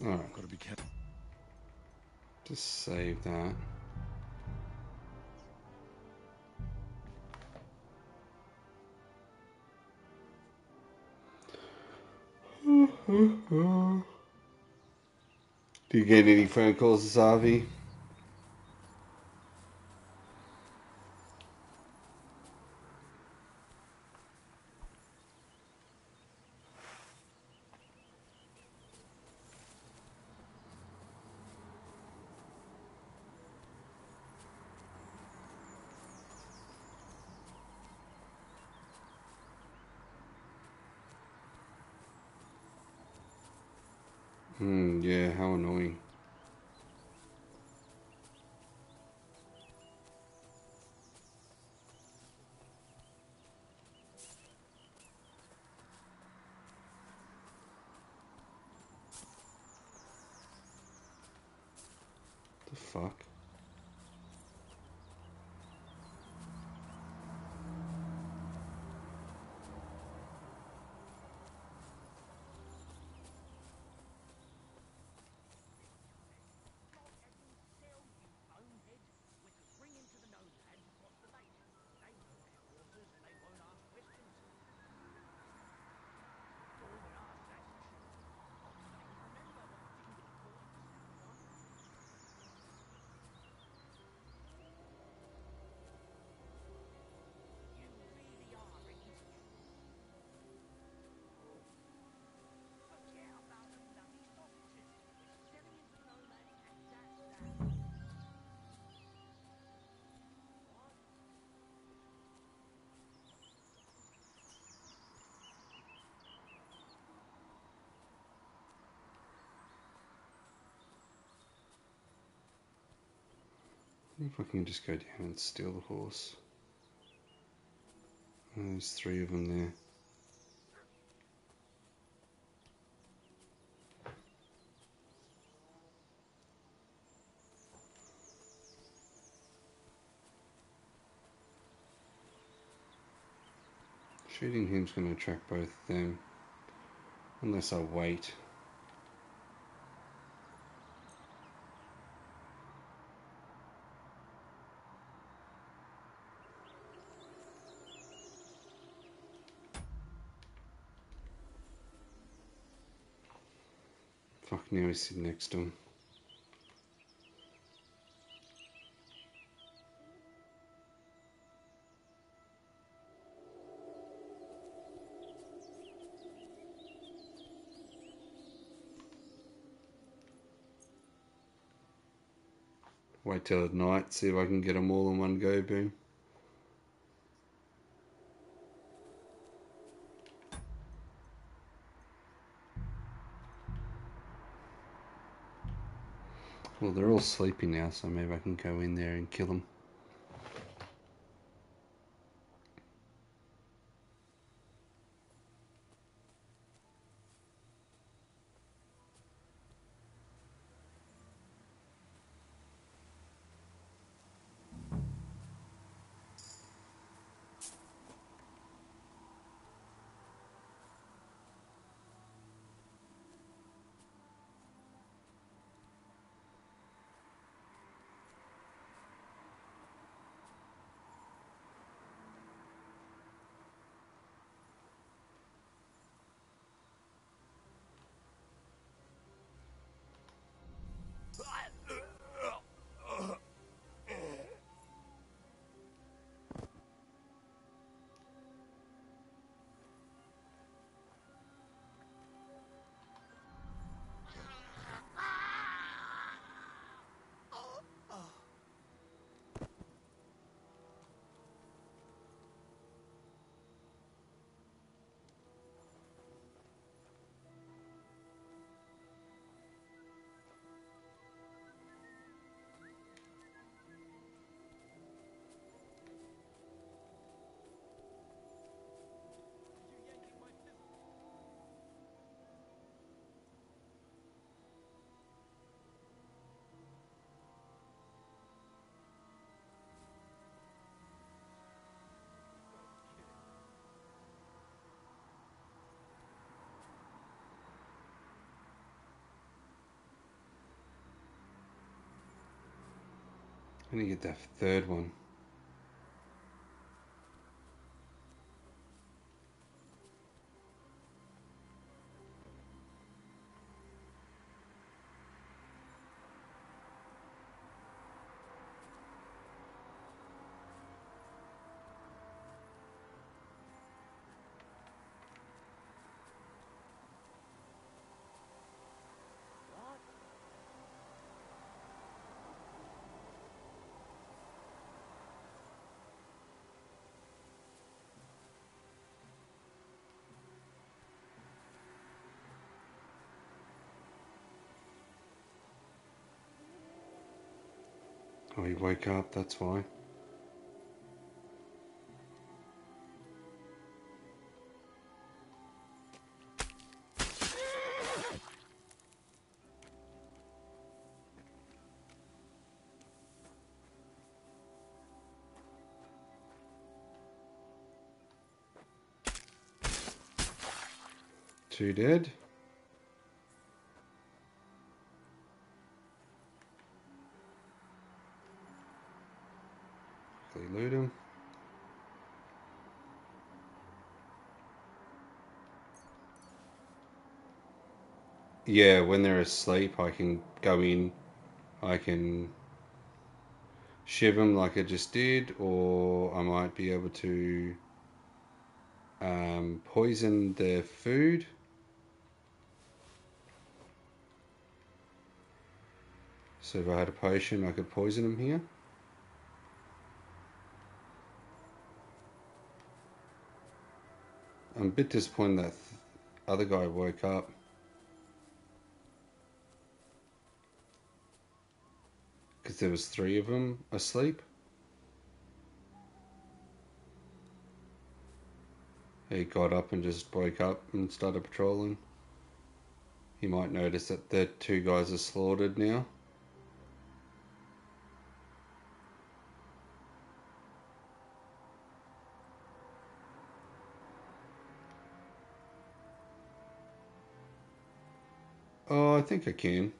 Alright. Gotta be careful. Just save that. Do you get any phone calls, Zavi? Yeah, how annoying. fuck? I wonder if I can just go down and steal the horse. Oh, there's 3 of them there. Shooting him's going to attract both of them. Unless I wait. Fuck, now he's sitting next to him. Wait till at night, see if I can get them all in one go, boom. Well, they're all sleeping now, so maybe I can go in there and kill them. I'm gonna get that 3rd one. Oh, he woke up, that's why. 2 dead. Quickly loot him. Yeah, when they're asleep, I can go in, I can shiv them like I just did, or I might be able to poison their food. So if I had a potion, I could poison them here. I'm a bit disappointed that other guy woke up. Because there was 3 of them asleep. He got up and just woke up and started patrolling. He might notice that the 2 guys are slaughtered now. Oh, I think I can.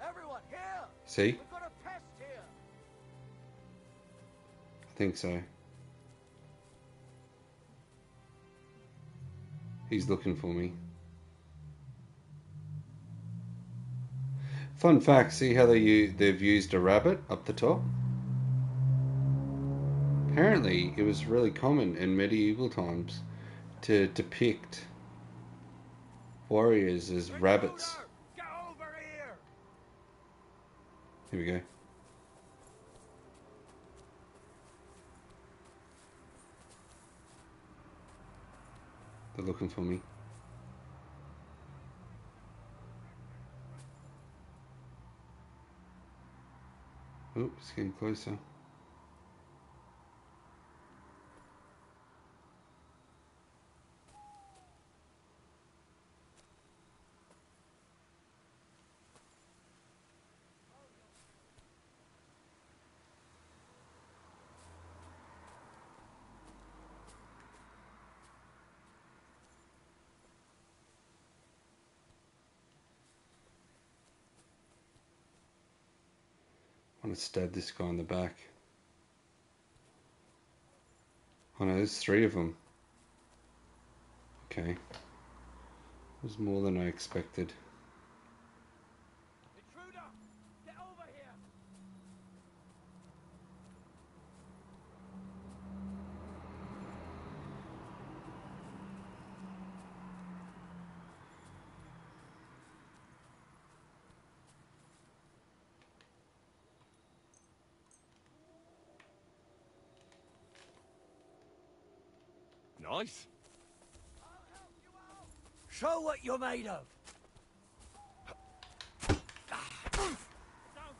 Everyone, here! See? We've got a pest here! I think so. He's looking for me. Fun fact, see how they've used a rabbit up the top? Apparently, it was really common in medieval times to depict warriors as rabbits. Get over here! Here we go. They're looking for me. Oh, it's getting closer. I want to stab this guy in the back. Oh no, there's 3 of them. Okay. It was more than I expected. Intruder! Get over here! Nice. Show what you're made of! Don't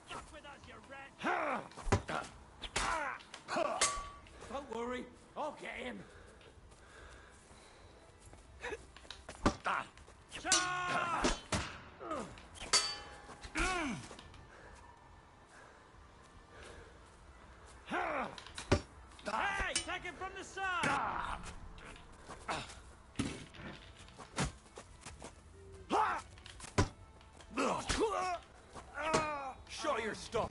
fuck with us, you rat! Don't worry, I'll get him! Hey, take it from the side! Show your stuff!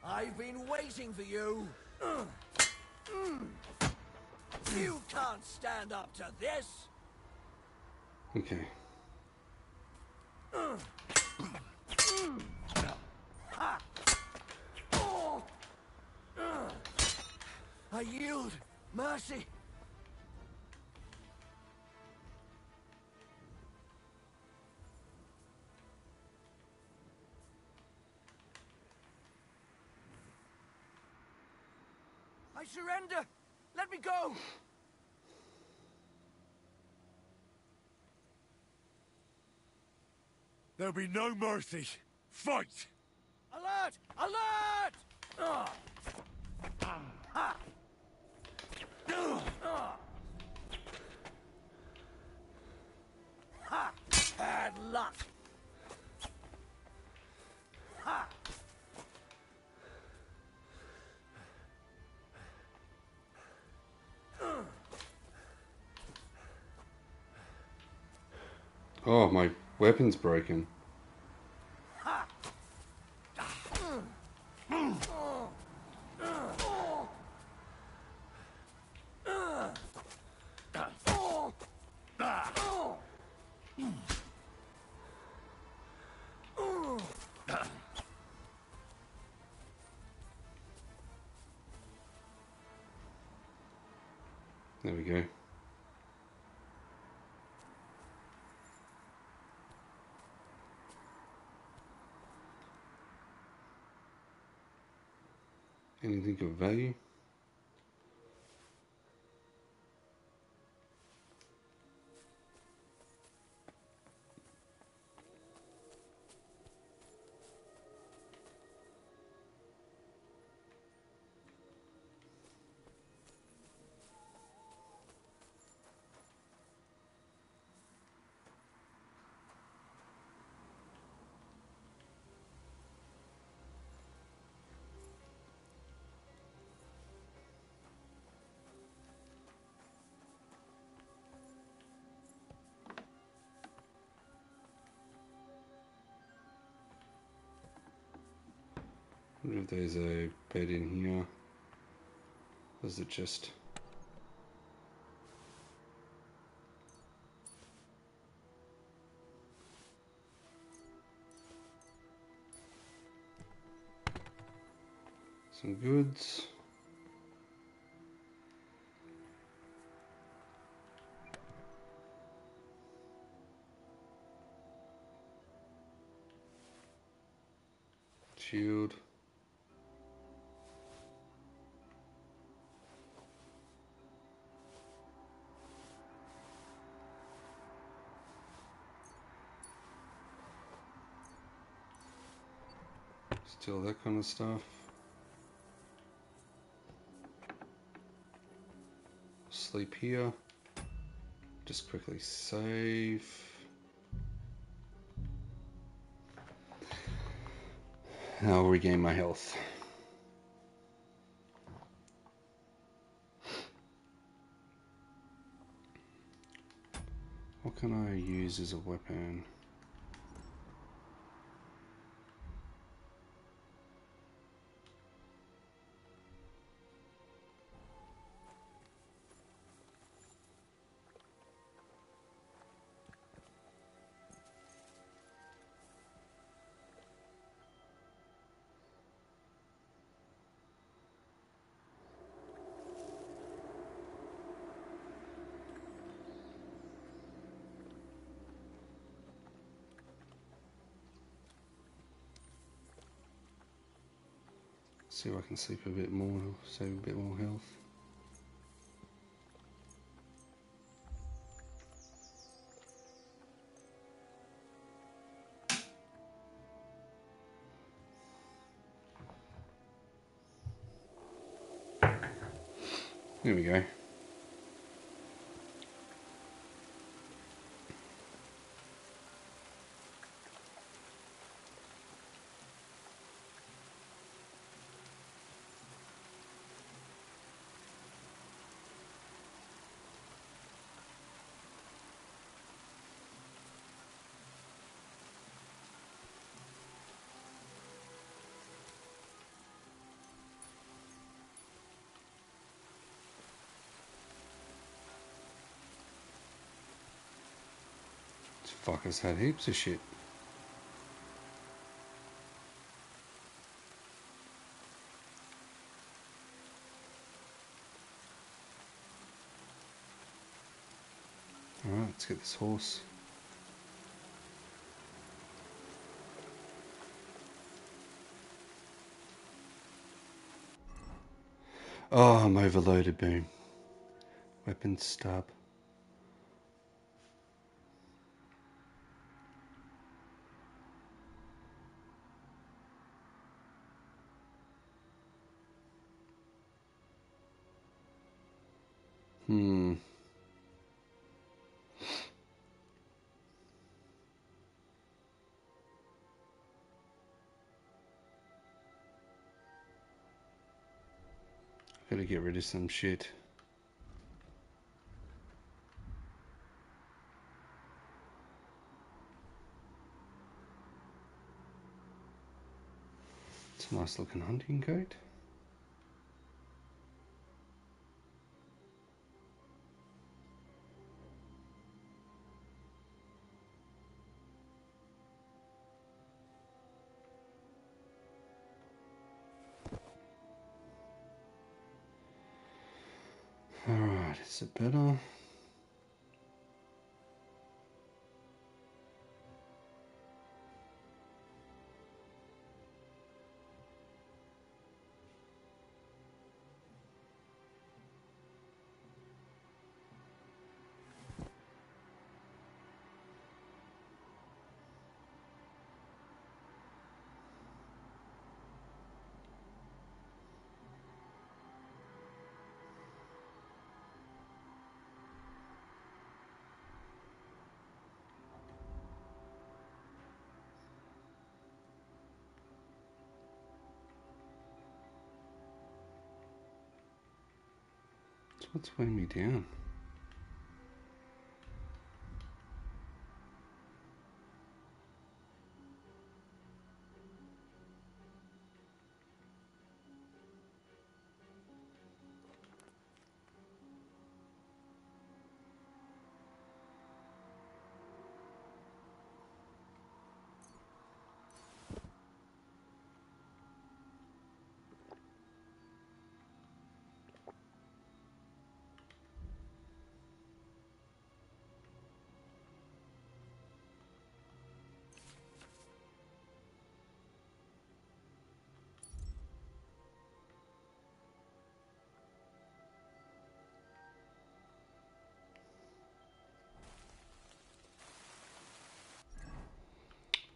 I've been waiting for you! You can't stand up to this! Okay. I yield! Mercy! I surrender! Let me go! There'll be no mercy. Fight! Alert! Alert! Ha! Bad luck. Ha! Oh, my weapon's broken. There we go. Anything of value? I wonder if there's a bed in here. Or is it just... some goods? Shield. Still that kind of stuff. Sleep here. Just quickly save. And I'll regain my health. What can I use as a weapon? See if I can sleep a bit more, save a bit more health. There we go. This fucker's had heaps of shit. Alright, let's get this horse. Oh, I'm overloaded, boom. Weapon stub. Hmm. Gotta get rid of some shit. It's a nice looking hunting coat. Alright, is it better? That's what's weighing me down.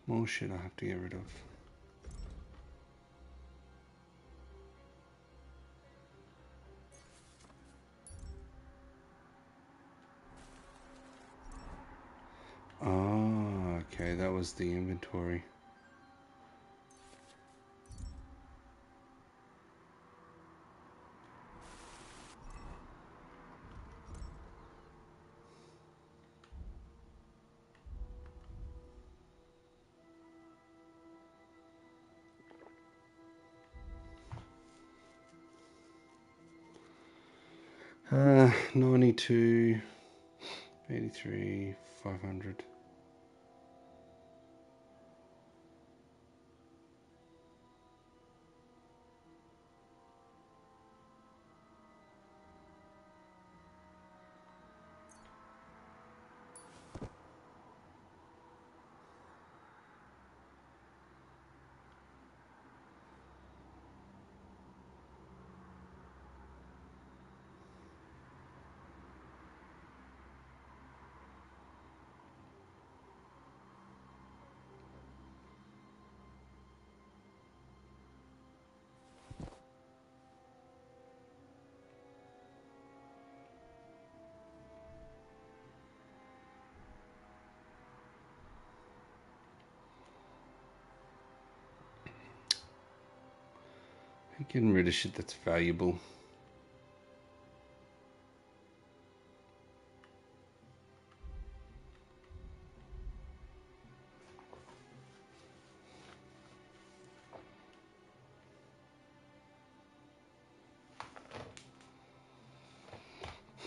More shit I have to get rid of. Oh, okay, that was the inventory. Uh, 92, 83, 500. Getting rid of shit that's valuable.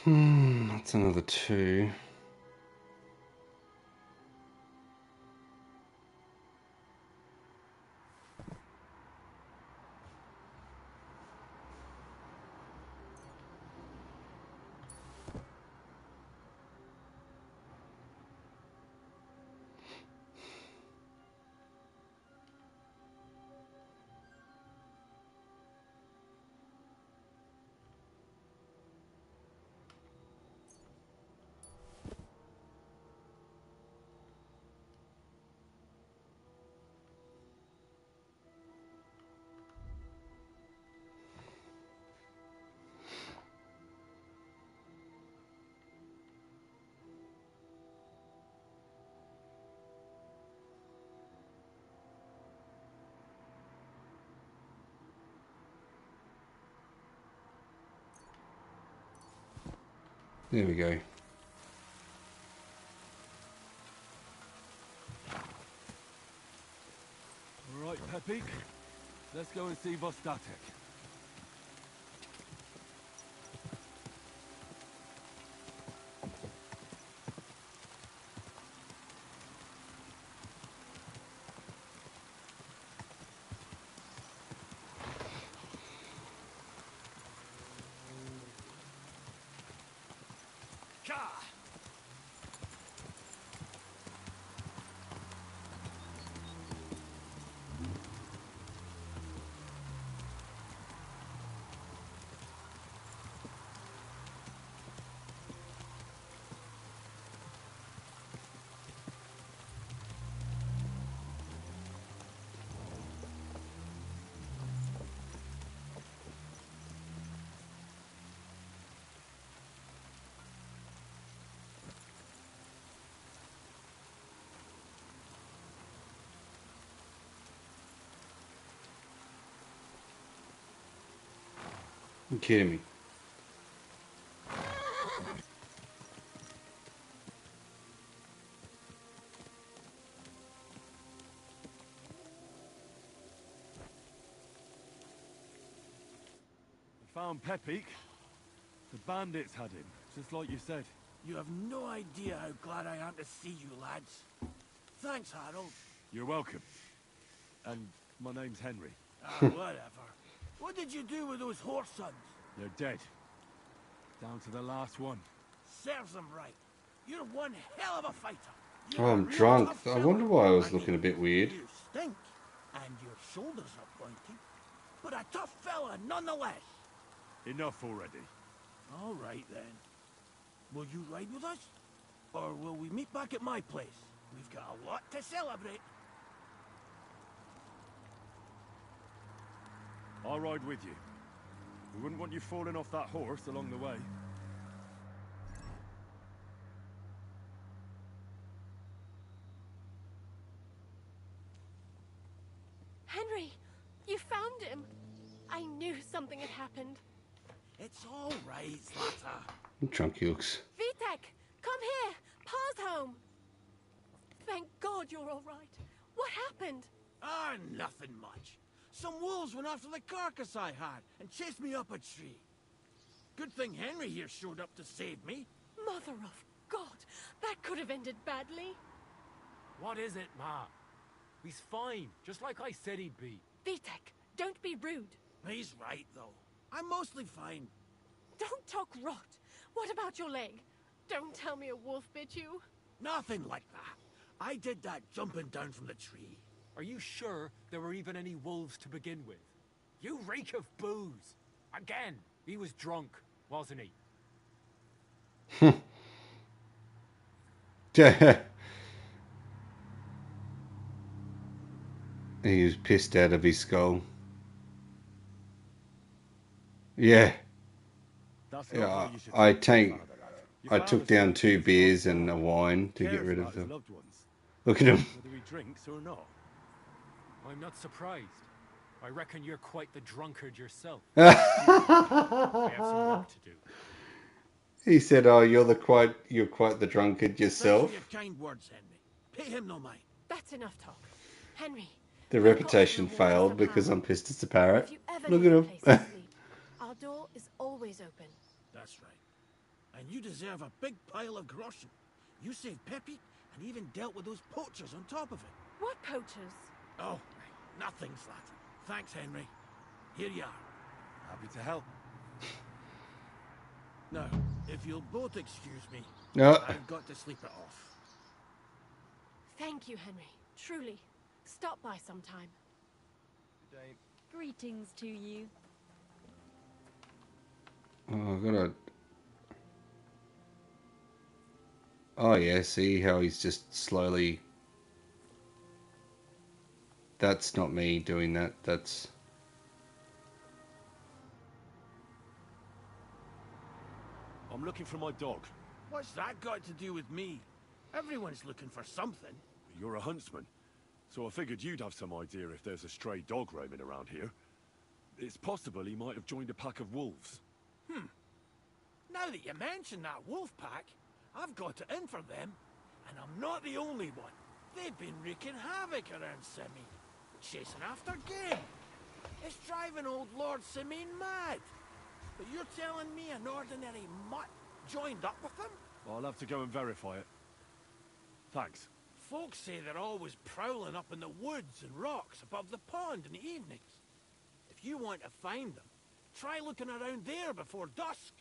That's another 2. There we go. All right, Pepik. Let's go and see Vostatek. You kidding me? I found Pepik. The bandits had him, just like you said. You have no idea how glad I am to see you, lads. Thanks, Harold. You're welcome. And my name's Henry. Whatever. What did you do with those horse sons? They're dead. Down to the last one. Serves them right. You're one hell of a fighter. Oh, I'm drunk. I wonder why I was looking a bit weird. You stink, and your shoulders are pointy. But a tough fella nonetheless. Enough already. All right, then. Will you ride with us? Or will we meet back at my place? We've got a lot to celebrate. I'll ride with you. We wouldn't want you falling off that horse along the way. Henry, you found him. I knew something had happened. It's all right, Slatter. Drunk he looks. Vitek, come here. Pa's home. Thank God you're all right. What happened? Nothing much. Some wolves went after the carcass I had and chased me up a tree. Good thing Henry here showed up to save me. Mother of God, that could have ended badly. What is it, Ma? He's fine, just like I said he'd be. Vitek, don't be rude. He's right, though. I'm mostly fine. Don't talk rot. What about your leg? Don't tell me a wolf bit you. Nothing like that. I did that jumping down from the tree. Are you sure there were even any wolves to begin with? You reek of booze. Again, he was drunk, wasn't he? He was pissed out of his skull. Yeah. Yeah, I took down 2 beers and a wine to get rid of them. Look at him. Whether he drinks or not. I'm not surprised. I reckon you're quite the drunkard yourself. I have some work to do. He said, "Oh, you're quite the drunkard yourself." Thanks for your kind words, Henry. Pay him no mind. That's enough talk. Henry. The reputation failed because I'm pissed as a parrot. If you ever Look need at a him. place to sleep, our door is always open. That's right. And you deserve a big pile of groschen. You saved Peppy and even dealt with those poachers on top of it. What poachers? Oh, nothing, Slatter. Thanks, Henry. Here you are. Happy to help. Now, if you'll both excuse me, No. I've got to sleep it off. Thank you, Henry. Truly. Stop by sometime. Good day. Greetings to you. Oh, I gotta. Oh yeah, see how he's just slowly. That's not me doing that. That's. I'm looking for my dog. What's that got to do with me? Everyone's looking for something. You're a huntsman, so I figured you'd have some idea if there's a stray dog roaming around here. It's possible he might have joined a pack of wolves. Now that you mention that wolf pack, I've got it in for them, and I'm not the only one. They've been wreaking havoc around Simi, chasing after game. It's driving old Lord Simine mad. But you're telling me an ordinary mutt joined up with them? Well, I'll have to go and verify it. Thanks. Folks say they're always prowling up in the woods and rocks above the pond in the evenings. If you want to find them, try looking around there before dusk.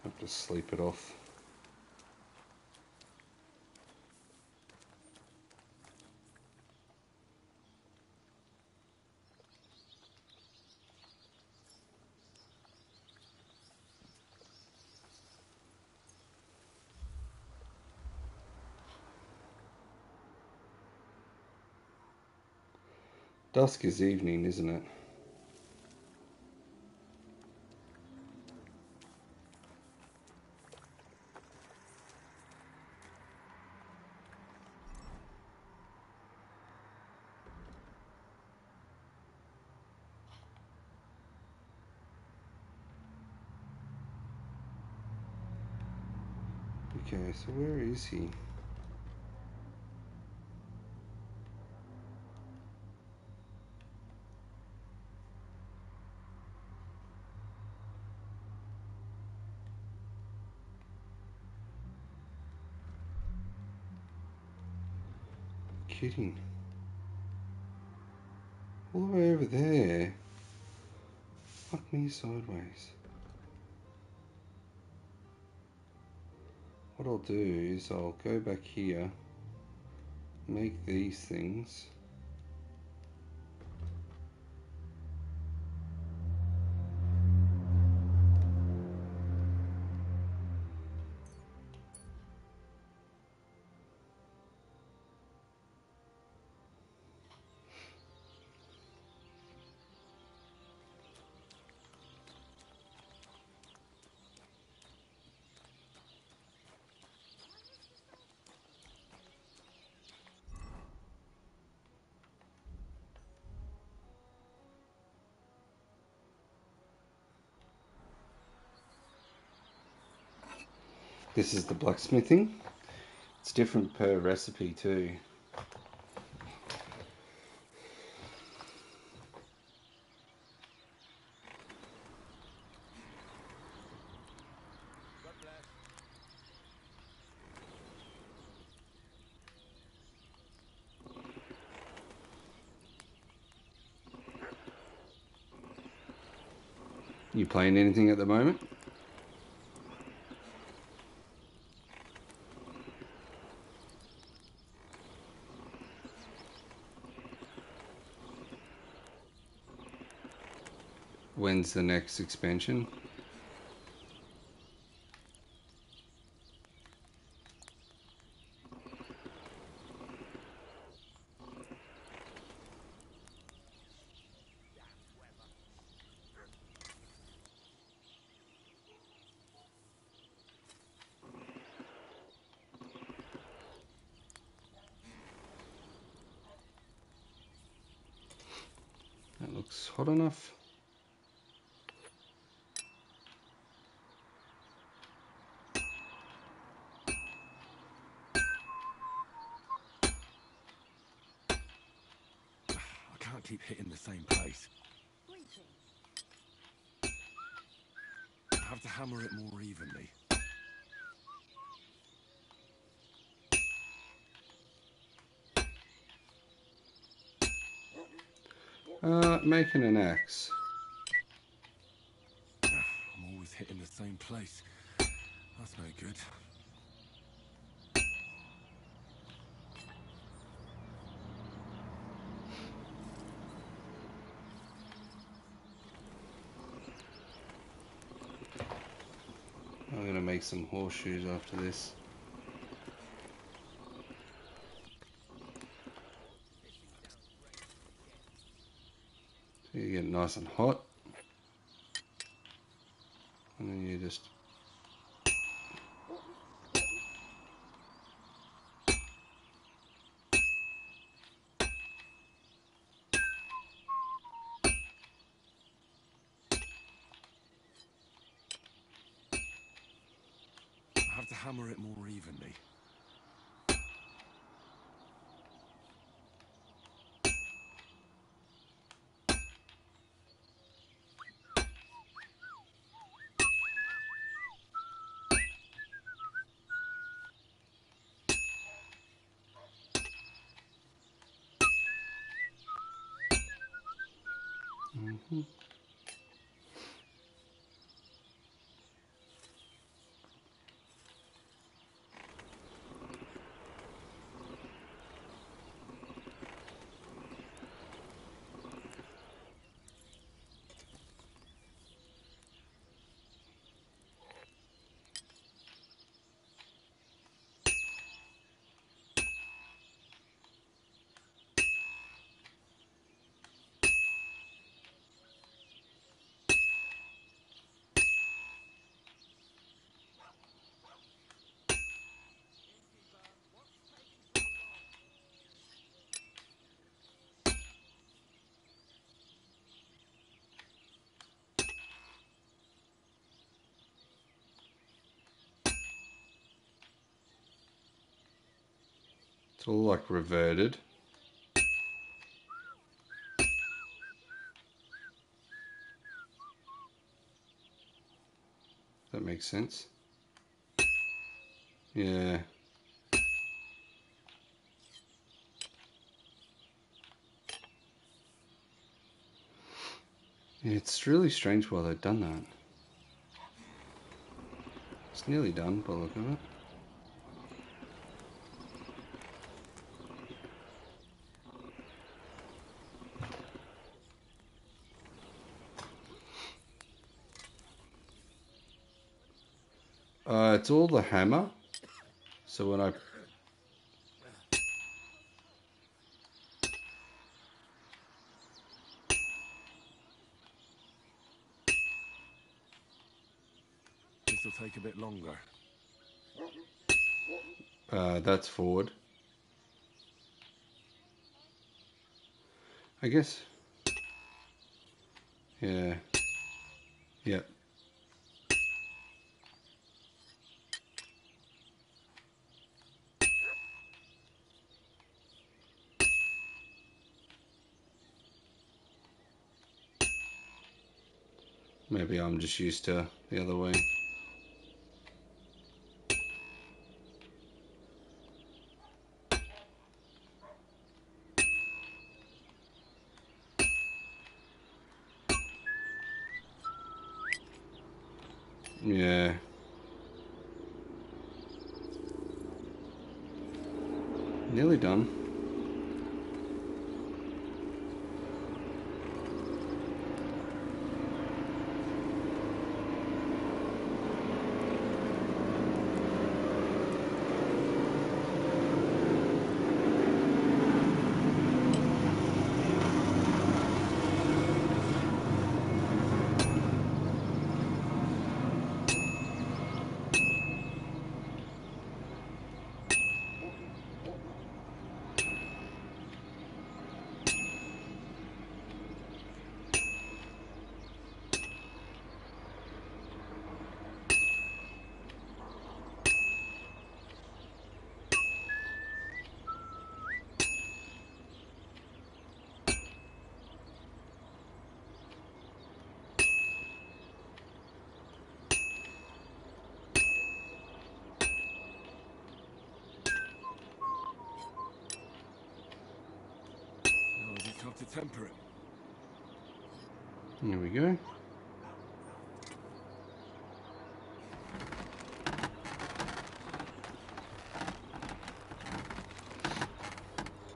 Have to sleep it off. Dusk is evening, isn't it? Okay, so where is he? Kidding. All the way over there. Fuck me sideways. What I'll do is I'll go back here, make these things. This is the blacksmithing. It's different per recipe too. You playing anything at the moment? When's the next expansion? That looks hot enough. I can't keep hitting the same place. I have to hammer it more evenly. Making an axe. I'm always hitting the same place. That's no good. I'm gonna make some horseshoes after this. So you get nice and hot, and then you just hammer it more evenly. Mm-hmm. It's all like reverted. That makes sense. Yeah. It's really strange why they've done that. It's nearly done by the look of it. It's all the hammer. So when I This will take a bit longer. that's forward. I guess. Yeah. Yep. Maybe I'm just used to the other way. Yeah. Nearly done. Now I just have to temper it. Here we go.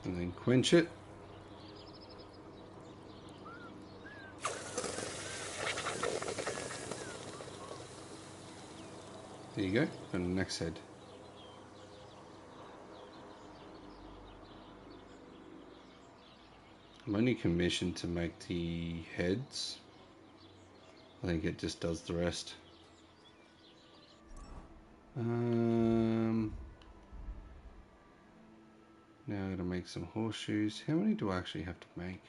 And then quench it. There you go. And the next head. I'm only commissioned to make the heads. I think it just does the rest. Now I gotta make some horseshoes. How many do I actually have to make?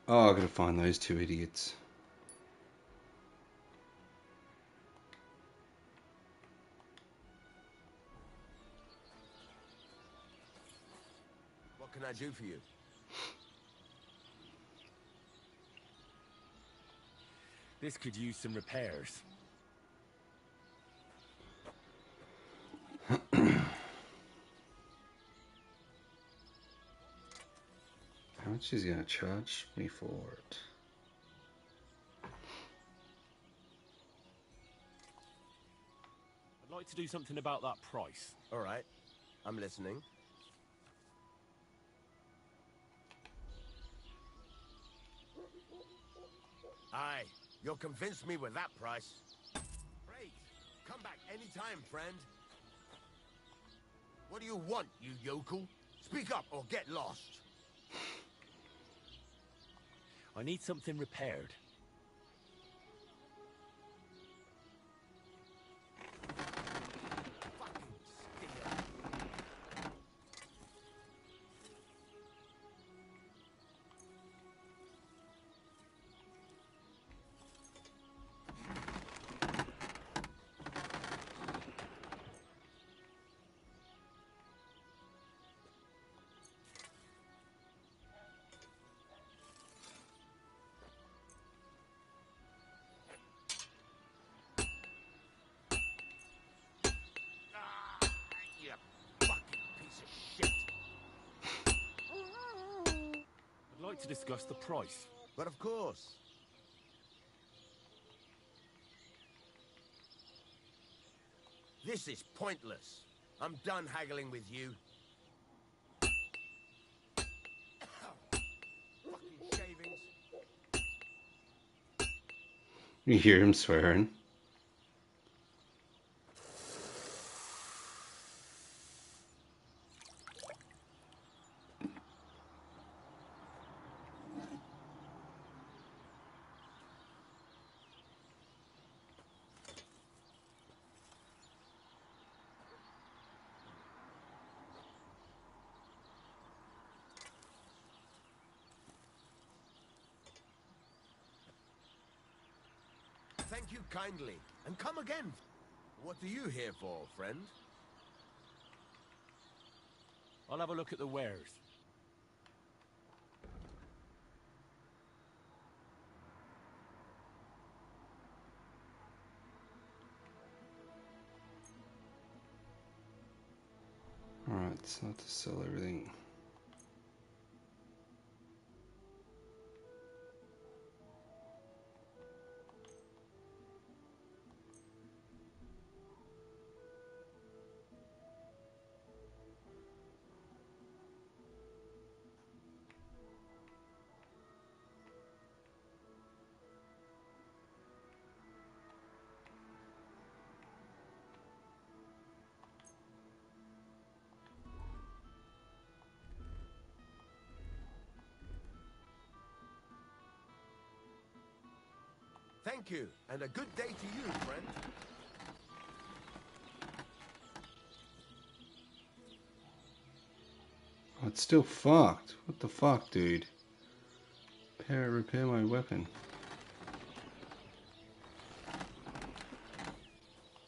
Oh, I gotta find those two idiots. What can I do for you? This could use some repairs. How much is he gonna charge me for it? I'd like to do something about that price. All right, I'm listening. Aye, you'll convince me with that price. Great. Come back anytime, friend. What do you want, you yokel? Speak up or get lost. I need something repaired. You fucking piece of shit. I'd like to discuss the price. But of course. This is pointless. I'm done haggling with you. Fucking shavings. You hear him swearing. Thank you kindly, and come again. What are you here for, friend? I'll have a look at the wares. Alright, so I have to sell everything. Thank you, and a good day to you, friend. Oh, it's still fucked. What the fuck, dude? Repair my weapon.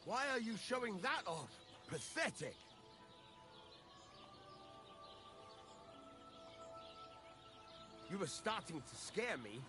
Why are you showing that off? Pathetic. You were starting to scare me.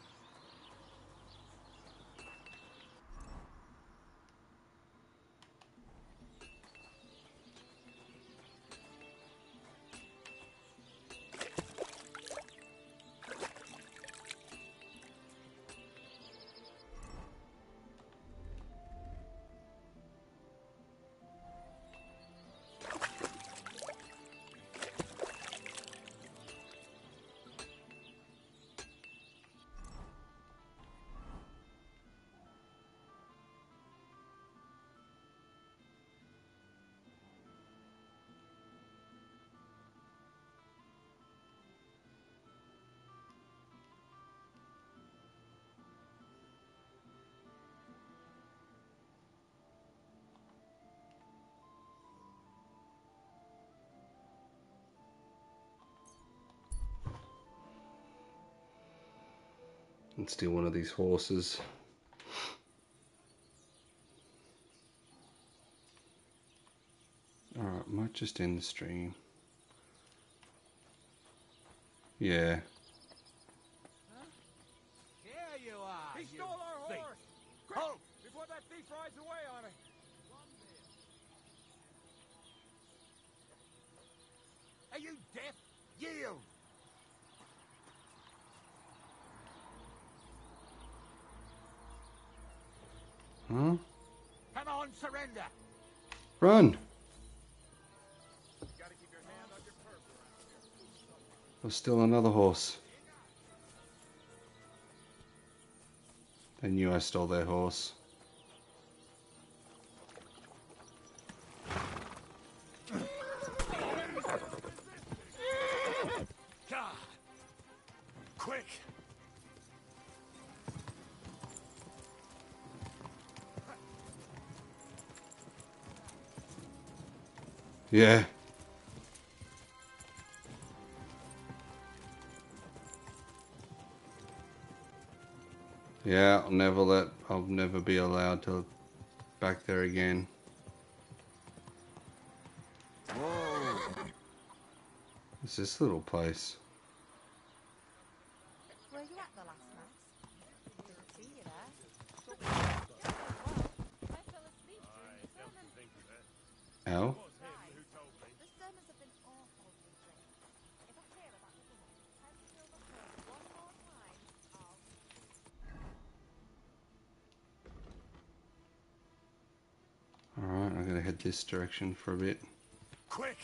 and steal one of these horses. Alright, might just end the stream. Yeah. Here you are. He stole our horse. Quick, before that thief rides away on it. Are you deaf? Yield! Huh? Come on, surrender! Run! There's still another horse. They knew I stole their horse. God. Quick! Yeah. Yeah, I'll never be allowed to back there again. Whoa! What's this little place? Were you at the last mass? Didn't see you there. I fell asleep during the sermon. Ow. The sermons have been awful lately. If I hear about the woman who tries to kill the church one more time, I'll... Alright, I'm gonna head this direction for a bit. Quick!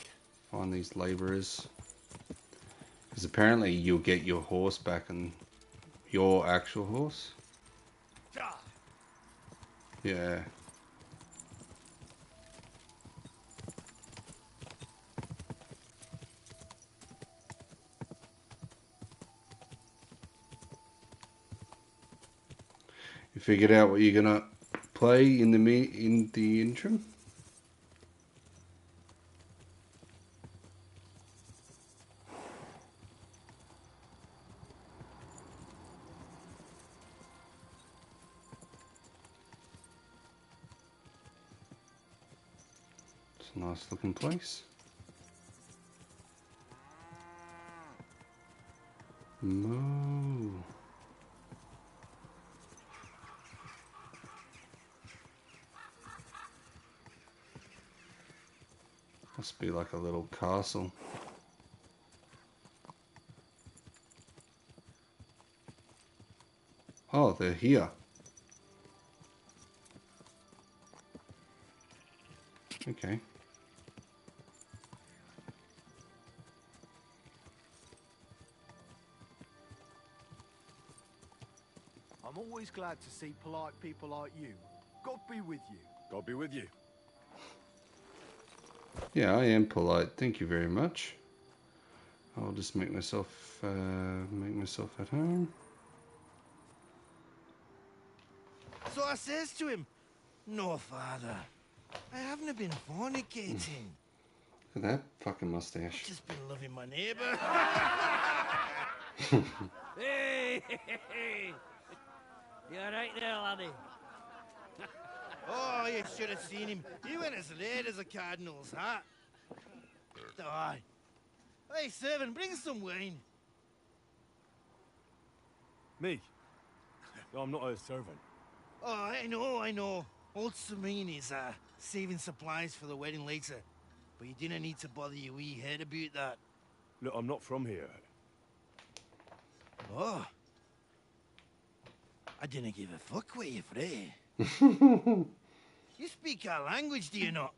Find these laborers. Because apparently you'll get your horse back and your actual horse. Yeah. You figured out what you're gonna play in the interim? It's a nice looking place. Moo. Must be like a little castle. Oh, they're here. Okay. I'm always glad to see polite people like you. God be with you. God be with you. Yeah, I am polite. Thank you very much. I'll just make myself at home. So I says to him, "No, Father, I haven't been fornicating. Look at that fucking mustache. I've just been loving my neighbour." Hey, you alright there, laddie? Oh, you should have seen him. He went as red as a cardinal's hat. Aye. Hey, servant, bring some wine. Me? No, I'm not a servant. Oh, I know. Old Serene is saving supplies for the wedding later. But you didn't need to bother your wee head about that. Look, I'm not from here. Oh. I didn't give a fuck what you fray. You speak our language, do you not?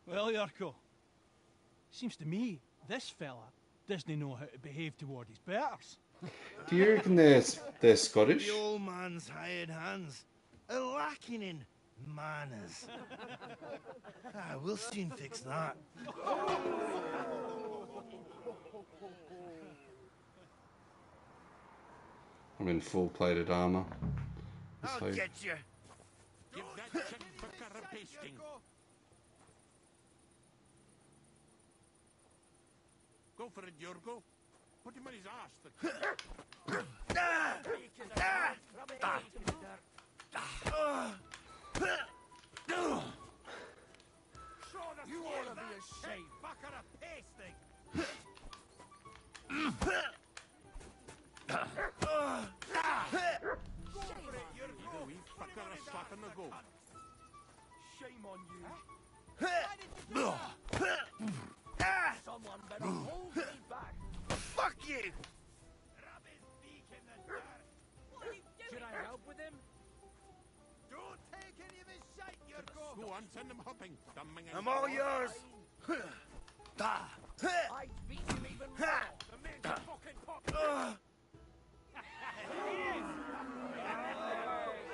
Well, Yarko, seems to me this fella doesn't know how to behave toward his betters. Do you reckon they're Scottish? The old man's hired hands are lacking in manners. We'll soon fix that. I'm in full plated armor. I'll get you. Give that check for carapasting. Go for it, Yorgo. Put him on his arse. You ought to be ashamed. Fucker a pasting. You wee fucker a slap in the go. Shame on you. Someone better hold me back. Fuck you! Rub his beak in the dirt. What are you doing? Should I help with him? Don't take any of his shite, you're Go on, send him hopping. I'm all yours. I'd beat him even more. The man's a fucking pop.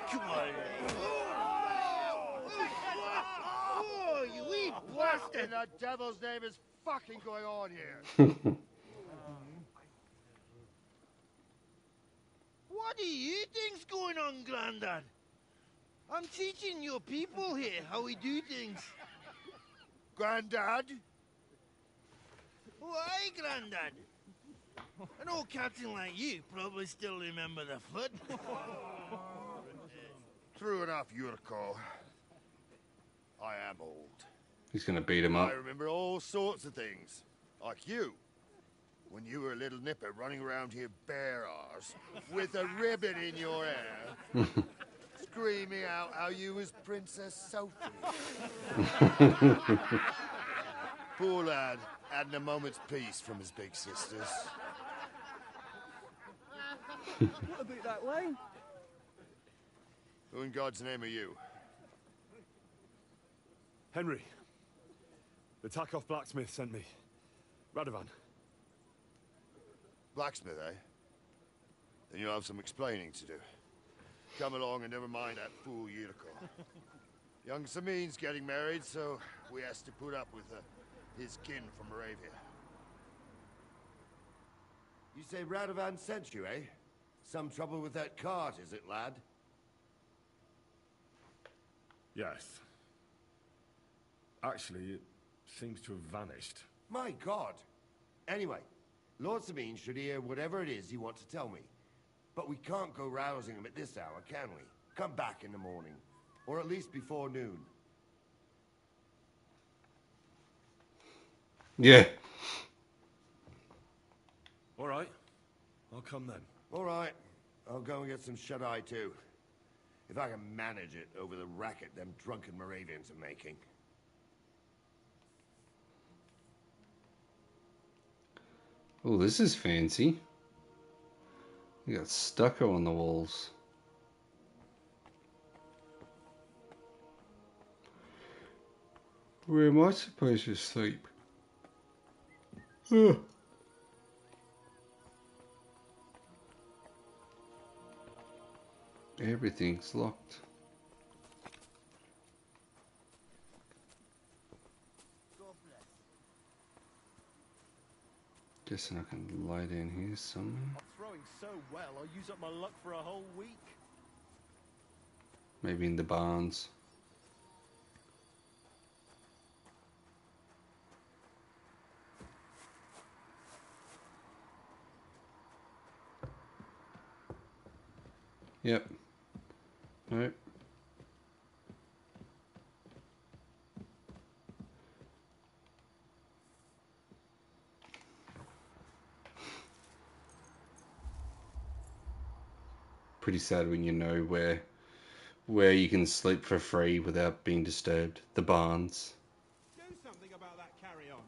Come on. Oh, you wee What in the devil's name is fucking going on here? What do you think's going on, Grandad? I'm teaching your people here how we do things. Grandad? Why, Grandad? An old captain like you probably still remember the foot. True enough, Yurko. I am old. He's gonna beat him up. I remember all sorts of things. Like you. When you were a little nipper running around here bare arse, with a ribbon in your hair, screaming out how you was Princess Sophie. Poor lad, hadn't a moment's peace from his big sisters. What about that line? Who in God's name are you? Henry. The Takoff blacksmith sent me. Radovan. Blacksmith, eh? Then you'll have some explaining to do. Come along and never mind that fool Yurko. Young Samin's getting married, so we has to put up with his kin from Moravia. You say Radovan sent you, eh? Some trouble with that cart, is it, lad? Yes. Actually, it seems to have vanished. My God! Anyway, Lord Sabine should hear whatever it is you want to tell me. But we can't go rousing him at this hour, can we? Come back in the morning. Or at least before noon. Yeah. All right. I'll come then. All right. I'll go and get some shut-eye too. If I can manage it over the racket them drunken Moravians are making. Oh, this is fancy. You got stucco on the walls. Where am I supposed to sleep? Ugh. Everything's locked. Guessing I can lie down here somewhere. I'm throwing so well, I'll use up my luck for a whole week. Maybe in the barns. Yep. Nope. Pretty sad when you know where you can sleep for free without being disturbed. The barns. Do something about that carry-on.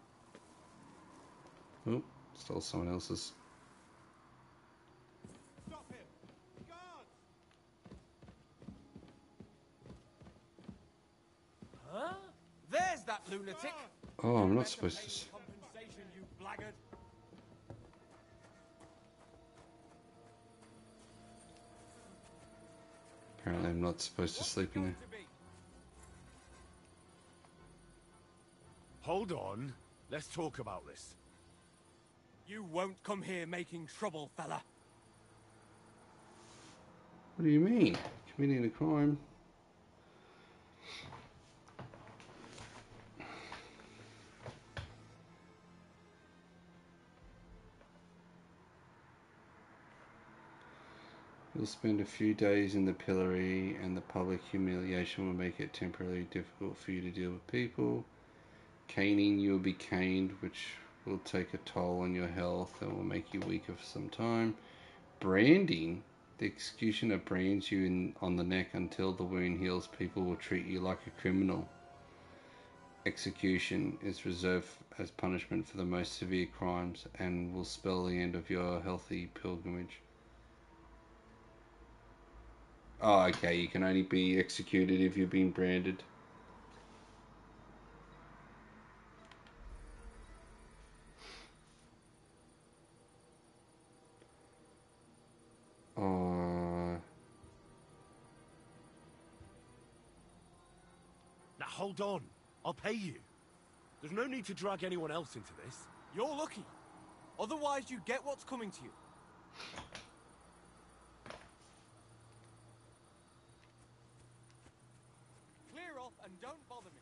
Oh, stole someone else's. Stop him! Guards! Huh? There's that lunatic. Oh, I'm not supposed to. Compensation, you blackguard. Apparently, I'm not supposed to sleep in there. Hold on. Let's talk about this. You won't come here making trouble, fella. What do you mean? Committing a crime? You'll spend a few days in the pillory, and the public humiliation will make it temporarily difficult for you to deal with people. Caning, you will be caned, which will take a toll on your health and will make you weaker for some time. Branding, the executioner brands you on the neck until the wound heals. People will treat you like a criminal. Execution is reserved as punishment for the most severe crimes and will spell the end of your healthy pilgrimage. Oh, okay, you can only be executed if you've been branded. Now hold on. I'll pay you. There's no need to drag anyone else into this. You're lucky. Otherwise, you get what's coming to you. Clear off and don't bother me.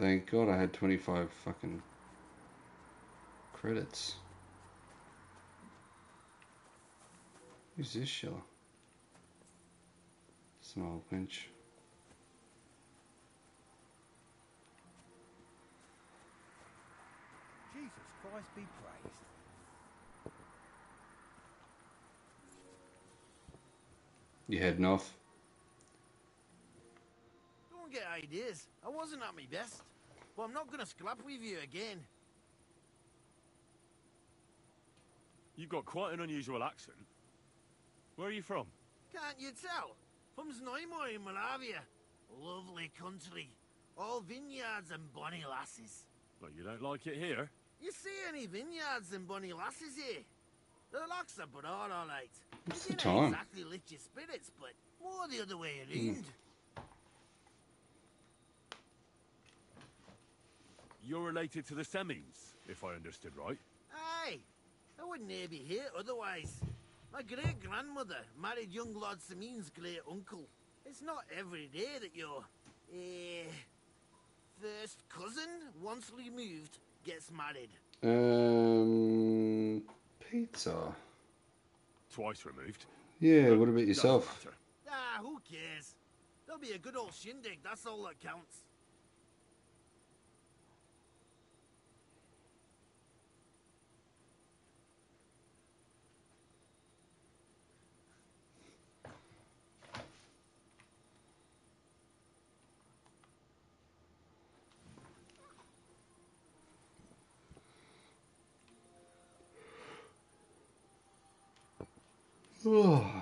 Thank God I had 25 fucking credits. Who's this shiller? Small winch. Jesus Christ be praised. You heading off? Don't get ideas. I wasn't at my best. But I'm not going to scrap with you again. You've got quite an unusual accent. Where are you from? Can't you tell? From Znaimo in Moravia. Lovely country. All vineyards and bonny lasses. Well, you don't like it here? You see any vineyards and bonny lasses here? The locks are broad, all right. What's They the didn't time? exactly lift your spirits, but more the other way around. You're related to the Semines, if I understood right. Aye. I wouldn't ever be here otherwise. My great-grandmother married young Lord Samin's great-uncle. It's not every day that your, first cousin, once removed, gets married. Pizza. Twice removed. Yeah, what about Doesn't yourself? matter. Ah, who cares? There'll be a good old shindig, that's all that counts. Oh.